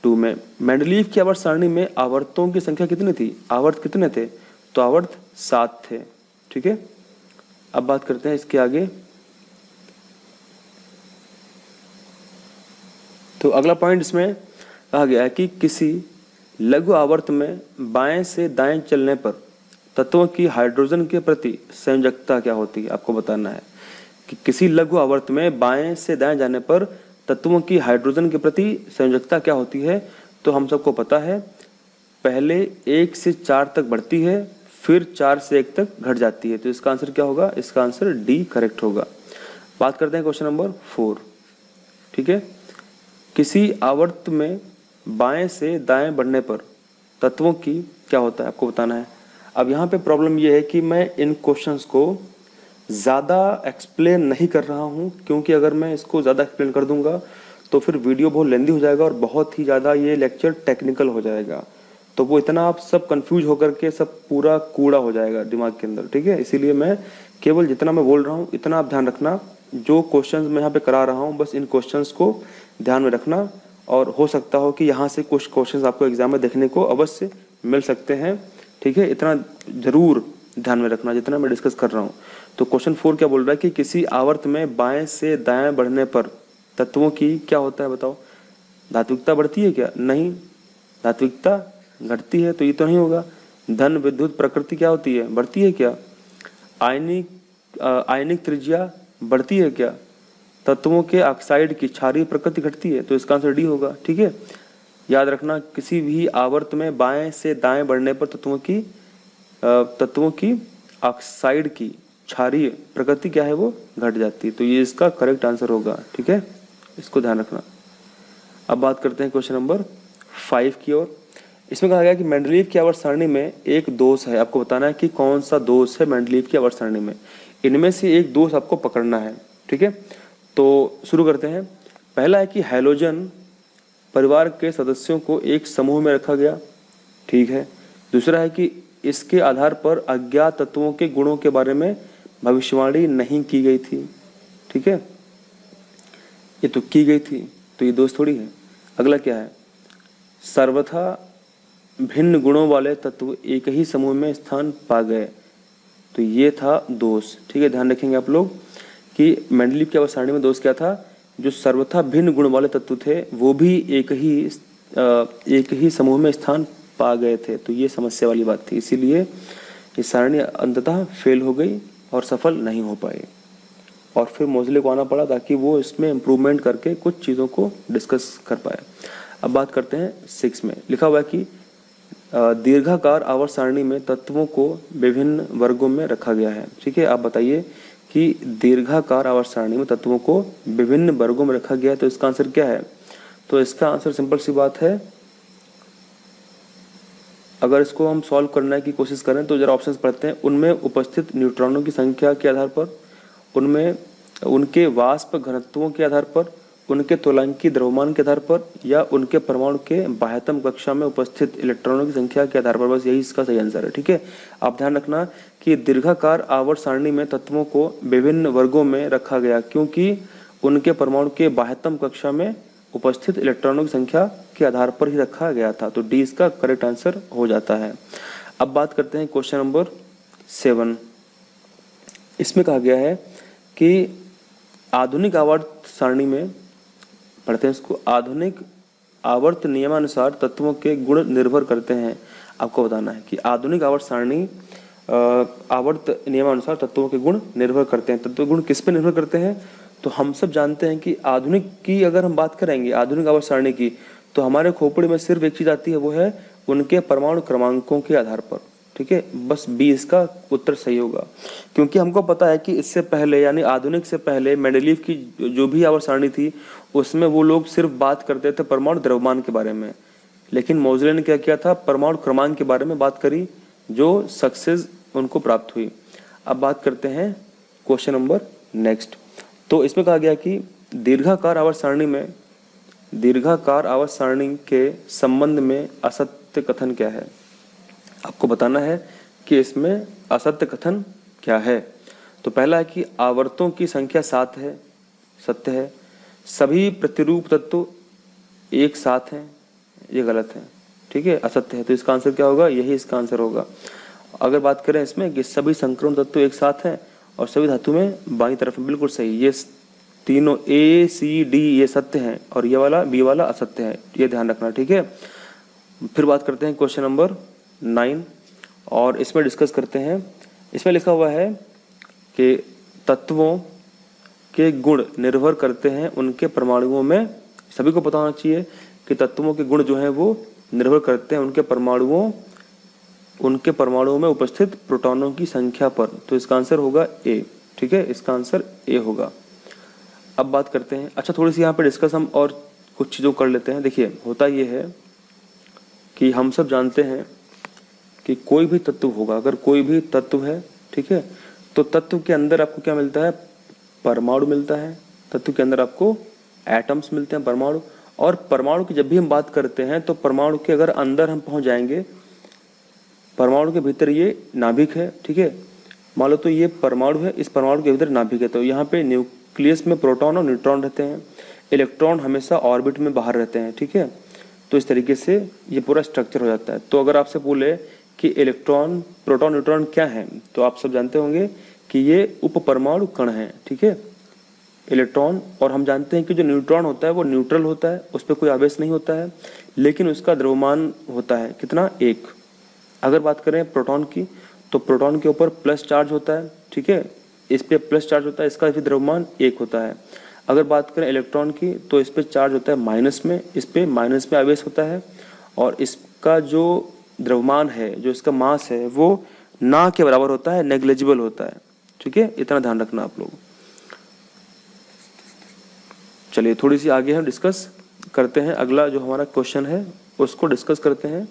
S1: 2 में। मेंडलीव की आवर्त सारणी में आवर्तों की संख्या कितनी थी? आवर्त कितने थे? तो आवर्त 7 थे। ठीक है, अब बात करते हैं इसके आगे। तो अगला पॉइंट इसमें कहा गया है कि किसी लघु आवर्त में बाएं से दाएं चलने पर तत्वों की हाइड्रोजन के प्रति संयोजकता क्या होती है? आपको बताना है कि किसी लघु आवर्त में बाएं से दाएं जाने पर तत्वों की हाइड्रोजन के प्रति संयोजकता क्या होती है? तो हम सबको पता है, पहले 1 से 4 तक बढ़ती है, फिर 4 से 1 तक घट जाती है। तो इसका आंसर क्या होगा? इसका आंसर डी करेक्ट होगा। बात करते हैं क्वेश्चन नंबर 4। ठीक है, किसी आवर्त में बाएं से दाएं बढ़ने पर तत्वों की क्या होता है? आपको बताना है। अब यहाँ पे प्रॉब्लम ये है कि मैं इन क्वेश्चंस को ज़्यादा एक्सप्लेन नहीं कर रहा हूँ, क्योंकि अगर मैं इसको ज़्यादा एक्सप्लेन कर दूंगा तो फिर वीडियो बहुत लेंदी हो जाएगा और बहुत ही ज़्यादा ये लेक्चर टेक्निकल हो जाएगा। तो वो इतना आप सब कंफ्यूज होकर के सब पूरा कूड़ा हो जाएगा दिमाग के अंदर। ठीक है, इसीलिए मैं केवल जितना मैं बोल रहा हूँ इतना आप ध्यान रखना। जो क्वेश्चंस मैं यहाँ पे करा रहा हूँ बस इन क्वेश्चंस को ध्यान में रखना, और हो सकता हो कि यहाँ से कुछ क्वेश्चंस आपको एग्जाम में देखने को अवश्य मिल सकते हैं। ठीक है, इतना जरूर ध्यान में रखना जितना मैं डिस्कस कर रहा हूँ। तो क्वेश्चन 4 क्या बोल रहा है कि किसी आवर्त में बाएं से दाएं बढ़ने पर तत्वों की क्या होता है? बताओ, धात्विकता बढ़ती है क्या? नहीं, धात्विकता घटती है, तो ये तो नहीं होगा। धन विद्युत प्रकृति क्या होती है? बढ़ती है क्या? आयनिक त्रिज्या बढ़ती है क्या? तत्वों के ऑक्साइड की क्षारीय प्रकृति घटती है, तो इसका आंसर डी होगा। ठीक है, याद रखना, किसी भी आवर्त में बाएं से दाएं बढ़ने पर तत्वों की ऑक्साइड की क्षारीय प्रकृति क्या है? वो घट जाती है। तो ये इसका करेक्ट आंसर होगा। ठीक है, इसको ध्यान रखना। अब बात करते हैं क्वेश्चन नंबर 5 की ओर। इसमें कहा गया कि मेंडलीव की आवर्त सारणी में एक दोष है। आपको बताना है कि कौन सा दोष है मेंडलीव की आवर्त सारणी में। इनमें से एक दोष आपको पकड़ना है। ठीक है, तो शुरू करते हैं। पहला है कि हैलोजन परिवार के सदस्यों को एक समूह में रखा गया। ठीक है, दूसरा है कि इसके आधार पर अज्ञात तत्वों के गुणों के बारे में भविष्यवाणी नहीं की गई थी। ठीक है, ये तो की गई थी, तो ये दोष थोड़ी है। अगला क्या है? सर्वथा भिन्न गुणों वाले तत्व एक ही समूह में स्थान पा गए, तो ये था दोष। ठीक है, ध्यान रखेंगे आप लोग कि मेंडलीव की आवर्त सारणी में दोष क्या था? जो सर्वथा भिन्न गुण वाले तत्व थे वो भी एक ही समूह में स्थान पा गए थे, तो ये समस्या वाली बात थी। इसीलिए ये सारणी अंततः फेल हो गई और सफल नहीं हो पाई, और फिर मोज़ले को आना पड़ा ताकि वो इसमें इम्प्रूवमेंट करके कुछ चीज़ों को डिस्कस कर पाए। अब बात करते हैं 6 में। लिखा हुआ है कि दीर्घाकार आवर्त सारणी में तत्वों को विभिन्न वर्गों में रखा गया है। ठीक है, आप बताइए कि दीर्घाकार आवर्त सारणी में तत्वों को विभिन्न वर्गों में रखा गया है, तो इसका आंसर क्या है? तो इसका आंसर सिंपल सी बात है, अगर इसको हम सॉल्व करने की कोशिश करें तो जरा ऑप्शंस पढ़ते हैं। उनमें उपस्थित न्यूट्रॉनों की संख्या के आधार पर, उनमें उनके वाष्प घनत्वों के आधार पर, उनके तुलनांकीय द्रव्यमान के आधार पर, या उनके परमाणु के बाह्यतम कक्षा में उपस्थित इलेक्ट्रॉनों की संख्या के आधार पर। बस यही इसका सही आंसर है। ठीक है, आप ध्यान रखना कि दीर्घाकार आवर्त सारणी में तत्वों को विभिन्न वर्गों में रखा गया क्योंकि उनके परमाणु के बाह्यतम कक्षा में उपस्थित इलेक्ट्रॉनों की संख्या के आधार पर ही रखा गया था, तो डी इसका करेक्ट आंसर हो जाता है। अब बात करते हैं क्वेश्चन नंबर 7। इसमें कहा गया है कि आधुनिक आवर्त सारणी में, पढ़ते हैं इसको, आधुनिक आवर्त नियमानुसार तत्वों के गुण निर्भर करते हैं। आपको बताना है कि आधुनिक आवर्त सारणी आवर्त नियमानुसार तत्वों के गुण निर्भर करते हैं। तत्व गुण किस पे निर्भर करते हैं? तो हम सब जानते हैं कि आधुनिक की अगर हम बात करेंगे, आधुनिक आवर्त सारणी की, तो हमारे खोपड़ी में सिर्फ एक चीज आती है, वो है उनके परमाणु क्रमांकों के आधार पर। ठीक है, बस बी इसका उत्तर सही होगा, क्योंकि हमको पता है कि इससे पहले यानी आधुनिक से पहले मेंडेलीव की जो भी आवर्त सारणी थी उसमें वो लोग सिर्फ बात करते थे परमाणु द्रव्यमान के बारे में, लेकिन मोज़ले ने क्या किया था, परमाणु क्रमांक के बारे में बात करी, जो सक्सेस उनको प्राप्त हुई। अब बात करते हैं क्वेश्चन नंबर नेक्स्ट। तो इसमें कहा गया कि दीर्घाकार आवर्त सारणी में, दीर्घाकार आवर्त सारणी के संबंध में असत्य कथन क्या है? आपको बताना है कि इसमें असत्य कथन क्या है। तो पहला है कि आवर्तों की संख्या 7 है, सत्य है। सभी प्रतिरूप तत्व एक साथ हैं, ये गलत है। ठीक है, असत्य है। तो इसका आंसर क्या होगा? यही इसका आंसर होगा। अगर बात करें इसमें कि सभी संक्रमण तत्व एक साथ हैं और सभी धातु में बाईं तरफ है, बिल्कुल सही। ये तीनों ए सी डी ये सत्य हैं और ये वाला बी वाला असत्य है, ये ध्यान रखना। ठीक है, फिर बात करते हैं क्वेश्चन नंबर 9 और इसमें डिस्कस करते हैं। इसमें लिखा हुआ है कि तत्वों के गुण निर्भर करते हैं उनके परमाणुओं में। सभी को पता होना चाहिए कि तत्वों के गुण जो हैं वो निर्भर करते हैं उनके परमाणुओं में उपस्थित प्रोटॉनों की संख्या पर। तो इसका आंसर होगा ए। ठीक है, इसका आंसर ए होगा। अब बात करते हैं, अच्छा थोड़ी सी यहाँ पे डिस्कस हम और कुछ चीज़ों कर लेते हैं। देखिए, होता ये है कि हम सब जानते हैं कि कोई भी तत्व होगा, अगर कोई भी तत्व है, ठीक है, तो तत्व के अंदर आपको क्या मिलता है? परमाणु मिलता है। तत्व के अंदर आपको एटम्स मिलते हैं, परमाणु। और परमाणु की जब भी हम बात करते हैं तो परमाणु के अगर अंदर हम पहुंच जाएंगे, परमाणु के भीतर ये नाभिक है। ठीक है, मान लो तो ये परमाणु है, इस परमाणु के भीतर नाभिक है, तो यहाँ पे न्यूक्लियस में प्रोटॉन और न्यूट्रॉन रहते हैं, इलेक्ट्रॉन हमेशा ऑर्बिट में बाहर रहते हैं। ठीक है, तो इस तरीके से ये पूरा स्ट्रक्चर हो जाता है। तो अगर आपसे बोले कि इलेक्ट्रॉन, प्रोटॉन, न्यूट्रॉन क्या है, तो आप सब जानते होंगे कि ये उप परमाणु कण है। ठीक है, इलेक्ट्रॉन, और हम जानते हैं कि जो न्यूट्रॉन होता है वो न्यूट्रल होता है, उस पर कोई आवेश नहीं होता है, लेकिन उसका द्रव्यमान होता है कितना? 1। अगर बात करें प्रोटॉन की, तो प्रोटॉन के ऊपर प्लस चार्ज होता है। ठीक है, इस पे प्लस चार्ज होता है, इसका भी द्रव्यमान 1 होता है। अगर बात करें इलेक्ट्रॉन की, तो इस पे चार्ज होता है माइनस में, इस पे माइनस में आवेश होता है, और इसका जो द्रव्यमान है, जो इसका मास है, वो ना के बराबर होता है, नेग्लिजिबल होता है। ठीक है, इतना ध्यान रखना आप लोग। चलिए थोड़ी सी आगे हम डिस्कस करते हैं, अगला जो हमारा क्वेश्चन है उसको डिस्कस करते हैं।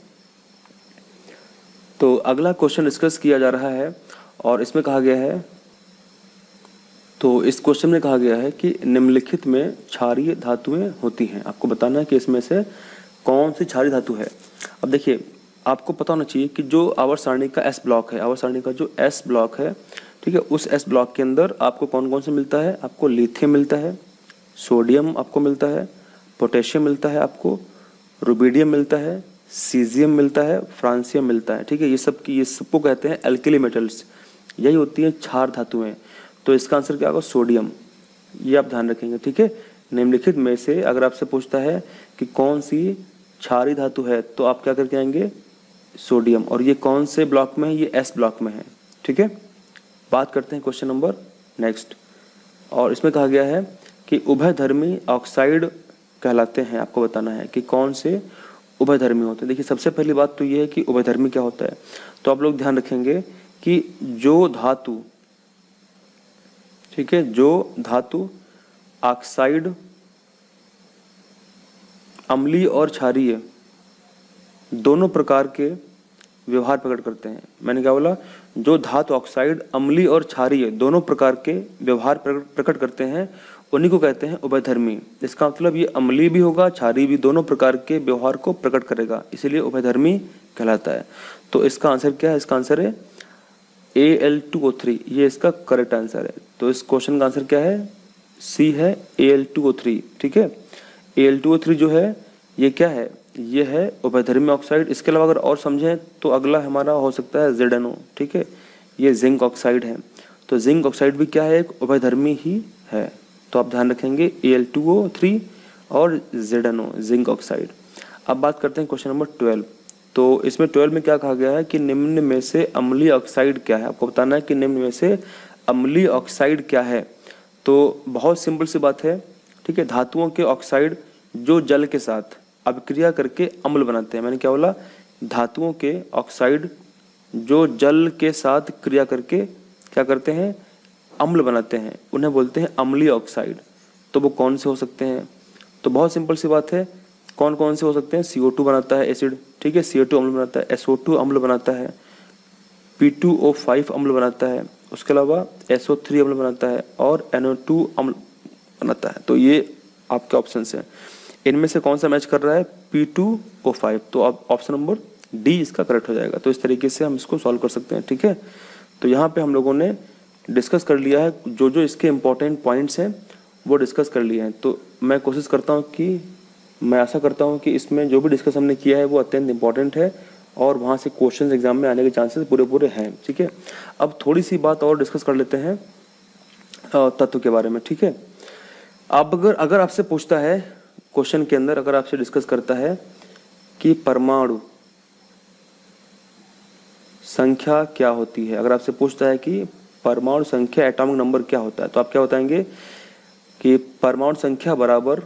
S1: तो अगला क्वेश्चन डिस्कस किया जा रहा है और इसमें कहा गया है, तो इस क्वेश्चन में कहा गया है कि निम्नलिखित में क्षारीय धातुएं होती हैं। आपको बताना है कि इसमें से कौन सी क्षारीय धातु है। अब देखिए, आपको पता होना चाहिए कि जो आवर्त सारणी का एस ब्लॉक है, आवर्त सारणी का जो एस ब्लॉक है, ठीक है, उस एस ब्लॉक के अंदर आपको कौन कौन से मिलता है? आपको लिथियम मिलता है, सोडियम आपको मिलता है, पोटेशियम मिलता है, आपको रुबिडियम मिलता है, सीजियम मिलता है, फ्रांसियम मिलता है। ठीक है, ये सबको कहते हैं एल्किली मेटल्स, यही होती है क्षार धातुएं। तो इसका आंसर क्या होगा? सोडियम। ये आप ध्यान रखेंगे। ठीक है, निम्नलिखित में से अगर आपसे पूछता है कि कौन सी क्षारीय धातु है, तो आप क्या करके आएंगे? सोडियम। और ये कौन से ब्लॉक में है? ये एस ब्लॉक में है। ठीक है, बात करते हैं क्वेश्चन नंबर नेक्स्ट, और इसमें कहा गया है कि उभयधर्मी ऑक्साइड कहलाते हैं। आपको बताना है कि कौन से उभयधर्मी होते हैं। देखिए, सबसे पहली बात तो ये है कि उभयधर्मी क्या होता है। तो आप लोग ध्यान रखेंगे कि जो धातु, ठीक है, जो धातु ऑक्साइड, अम्लीय और क्षारीय दोनों प्रकार के व्यवहार प्रकट करते हैं। मैंने क्या बोला? जो धातु ऑक्साइड, अम्लीय और क्षारीय दोनों प्रकार के व्यवहार प्रकट करते हैं, उन्हीं को कहते हैं उभयधर्मी। इसका मतलब ये अम्लीय भी होगा, क्षारीय भी, दोनों प्रकार के व्यवहार को प्रकट करेगा, इसीलिए उभयधर्मी कहलाता है। तो इसका आंसर क्या है? इसका आंसर है Al2O3, ये इसका करेक्ट आंसर है। तो इस क्वेश्चन का आंसर क्या है? सी है, Al2O3। ठीक है, Al2O3 जो है ये क्या है? ये है उभयधर्मी ऑक्साइड। इसके अलावा अगर और समझें तो अगला हमारा हो सकता है ZnO। ठीक है, ये जिंक ऑक्साइड है। तो जिंक ऑक्साइड भी क्या है? एक उभयधर्मी ही है। तो आप ध्यान रखेंगे Al2O3 और ZnO, जिंक ऑक्साइड। अब बात करते हैं क्वेश्चन नंबर 12। तो इसमें 12 में क्या कहा गया है कि निम्न में से अम्लीय ऑक्साइड क्या है, आपको बताना है कि निम्न में से अम्लीय ऑक्साइड क्या है। तो बहुत सिंपल सी बात है, ठीक है। धातुओं के ऑक्साइड जो जल के साथ अभिक्रिया करके अम्ल बनाते हैं, मैंने क्या बोला, धातुओं के ऑक्साइड जो जल के साथ क्रिया करके क्या करते हैं, अम्ल बनाते हैं, उन्हें बोलते हैं अम्लीय ऑक्साइड। तो वो कौन से हो सकते हैं, तो बहुत सिंपल सी बात है, कौन कौन से हो सकते हैं। CO2 बनाता है एसिड, ठीक है, CO2 अम्ल बनाता है, SO2 अम्ल बनाता है, P2O5 अम्ल बनाता है, उसके अलावा SO3 अम्ल बनाता है और NO2 अम्ल बनाता है। तो ये आपके ऑप्शन हैं, इनमें से कौन सा मैच कर रहा है, P2O5। तो अब ऑप्शन नंबर डी इसका करेक्ट हो जाएगा। तो इस तरीके से हम इसको सॉल्व कर सकते हैं, ठीक है। तो यहाँ पे हम लोगों ने डिस्कस कर लिया है, जो जो इसके इम्पोर्टेंट पॉइंट्स हैं वो डिस्कस कर लिए हैं। तो मैं कोशिश करता हूँ कि, मैं आशा करता हूँ कि इसमें जो भी डिस्कस हमने किया है वो अत्यंत इंपॉर्टेंट है और वहाँ से क्वेश्चन एग्जाम में आने के चांसेस पूरे पूरे हैं, ठीक है। अब थोड़ी सी बात और डिस्कस कर लेते हैं तत्व के बारे में, ठीक है। अब अगर आपसे पूछता है क्वेश्चन के अंदर, अगर आपसे डिस्कस करता है कि परमाणु संख्या क्या होती है, अगर आपसे पूछता है कि परमाणु संख्या एटॉमिक नंबर क्या होता है, तो आप क्या बताएंगे कि परमाणु संख्या बराबर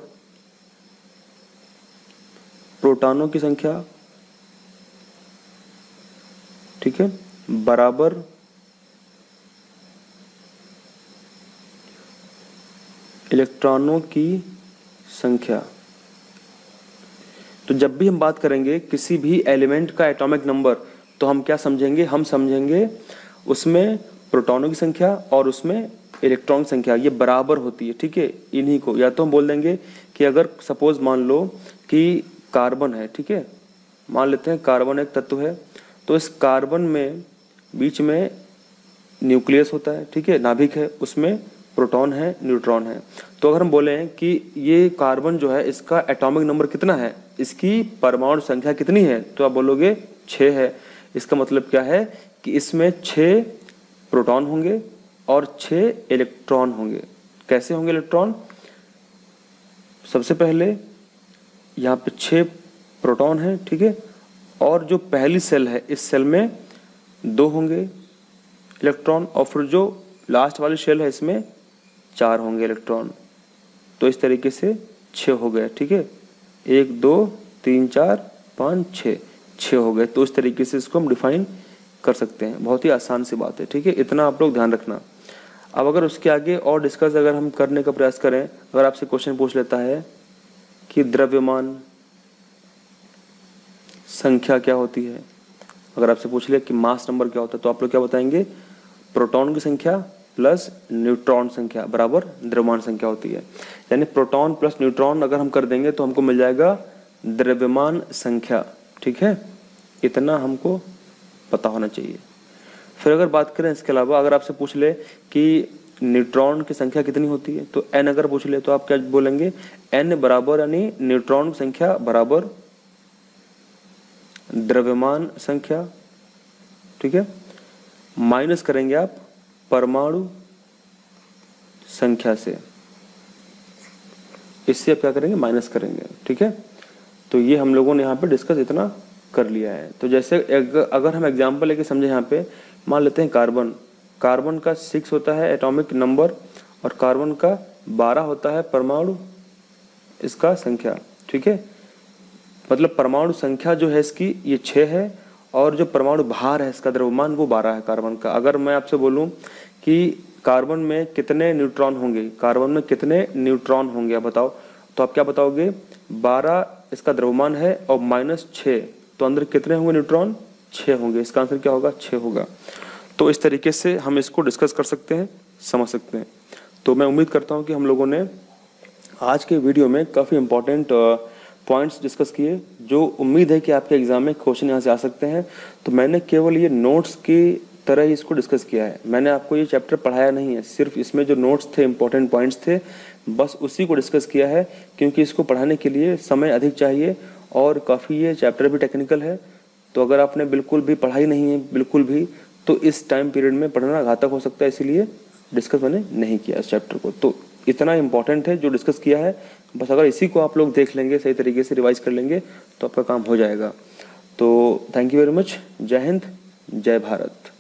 S1: प्रोटॉनों की संख्या, ठीक है, बराबर इलेक्ट्रॉनों की संख्या। तो जब भी हम बात करेंगे किसी भी एलिमेंट का एटॉमिक नंबर, तो हम क्या समझेंगे, हम समझेंगे उसमें प्रोटॉनों की संख्या और उसमें इलेक्ट्रॉन की संख्या ये बराबर होती है, ठीक है। इन्हीं को या तो हम बोल देंगे कि अगर सपोज मान लो कि कार्बन है, ठीक है, मान लेते हैं कार्बन एक तत्व है, तो इस कार्बन में बीच में न्यूक्लियस होता है, ठीक है, नाभिक है, उसमें प्रोटॉन है, न्यूट्रॉन है। तो अगर हम बोले कि ये कार्बन जो है इसका एटॉमिक नंबर कितना है, इसकी परमाणु संख्या कितनी है, तो आप बोलोगे 6 है। इसका मतलब क्या है कि इसमें 6 प्रोटॉन होंगे और 6 इलेक्ट्रॉन होंगे। कैसे होंगे इलेक्ट्रॉन, सबसे पहले यहाँ पे 6 प्रोटॉन है, ठीक है, और जो पहली सेल है इस सेल में 2 होंगे इलेक्ट्रॉन और फिर जो लास्ट वाली सेल है इसमें 4 होंगे इलेक्ट्रॉन। तो इस तरीके से 6 हो गए, ठीक है, 1 2 3 4 5 6 हो गए। तो इस तरीके से इसको हम डिफाइन कर सकते हैं, बहुत ही आसान सी बात है, ठीक है, इतना आप लोग ध्यान रखना। अब अगर उसके आगे और डिस्कस अगर हम करने का प्रयास करें, अगर आपसे क्वेश्चन पूछ लेता है कि द्रव्यमान संख्या क्या होती है, अगर आपसे पूछ ले कि मास नंबर क्या होता है, तो आप लोग क्या बताएंगे, प्रोटॉन की संख्या प्लस न्यूट्रॉन संख्या बराबर द्रव्यमान संख्या होती है। यानी प्रोटॉन प्लस न्यूट्रॉन अगर हम कर देंगे तो हमको मिल जाएगा द्रव्यमान संख्या, ठीक है, इतना हमको पता होना चाहिए। फिर अगर बात करें इसके अलावा, अगर आपसे पूछ ले कि न्यूट्रॉन की संख्या कितनी होती है, तो n अगर पूछ ले तो आप क्या बोलेंगे, n बराबर यानी न्यूट्रॉन की संख्या बराबर द्रव्यमान संख्या, ठीक है, माइनस करेंगे आप परमाणु संख्या से, इससे आप क्या करेंगे, माइनस करेंगे, ठीक है। तो ये हम लोगों ने यहाँ पे डिस्कस इतना कर लिया है। तो जैसे अगर हम एग्जांपल लेके समझे, यहाँ पे मान लेते हैं कार्बन का 6 होता है एटॉमिक नंबर और कार्बन का 12 होता है परमाणु इसका संख्या, ठीक है। मतलब परमाणु संख्या जो है इसकी ये 6 है और जो परमाणु भार है इसका द्रव्यमान वो 12 है कार्बन का। अगर मैं आपसे बोलूं कि कार्बन में कितने न्यूट्रॉन होंगे, कार्बन में कितने न्यूट्रॉन होंगे आप बताओ, तो आप क्या बताओगे, 12 इसका द्रव्यमान है और -6, तो अंदर कितने होंगे न्यूट्रॉन, 6 होंगे। इसका आंसर क्या होगा, 6 होगा। तो इस तरीके से हम इसको डिस्कस कर सकते हैं, समझ सकते हैं। तो मैं उम्मीद करता हूँ कि हम लोगों ने आज के वीडियो में काफ़ी इंपॉर्टेंट पॉइंट्स डिस्कस किए, जो उम्मीद है कि आपके एग्जाम में क्वेश्चन यहाँ से आ सकते हैं। तो मैंने केवल ये नोट्स की तरह ही इसको डिस्कस किया है, मैंने आपको ये चैप्टर पढ़ाया नहीं है, सिर्फ इसमें जो नोट्स थे, इंपॉर्टेंट पॉइंट्स थे, बस उसी को डिस्कस किया है, क्योंकि इसको पढ़ाने के लिए समय अधिक चाहिए और काफ़ी ये चैप्टर भी टेक्निकल है। तो अगर आपने बिल्कुल भी पढ़ाई नहीं है, बिल्कुल भी, तो इस टाइम पीरियड में पढ़ना घातक हो सकता है, इसीलिए डिस्कस मैंने नहीं किया इस चैप्टर को। तो इतना इंपॉर्टेंट है जो डिस्कस किया है, बस अगर इसी को आप लोग देख लेंगे, सही तरीके से रिवाइज कर लेंगे, तो आपका काम हो जाएगा। तो थैंक यू वेरी मच। जय हिंद, जय भारत।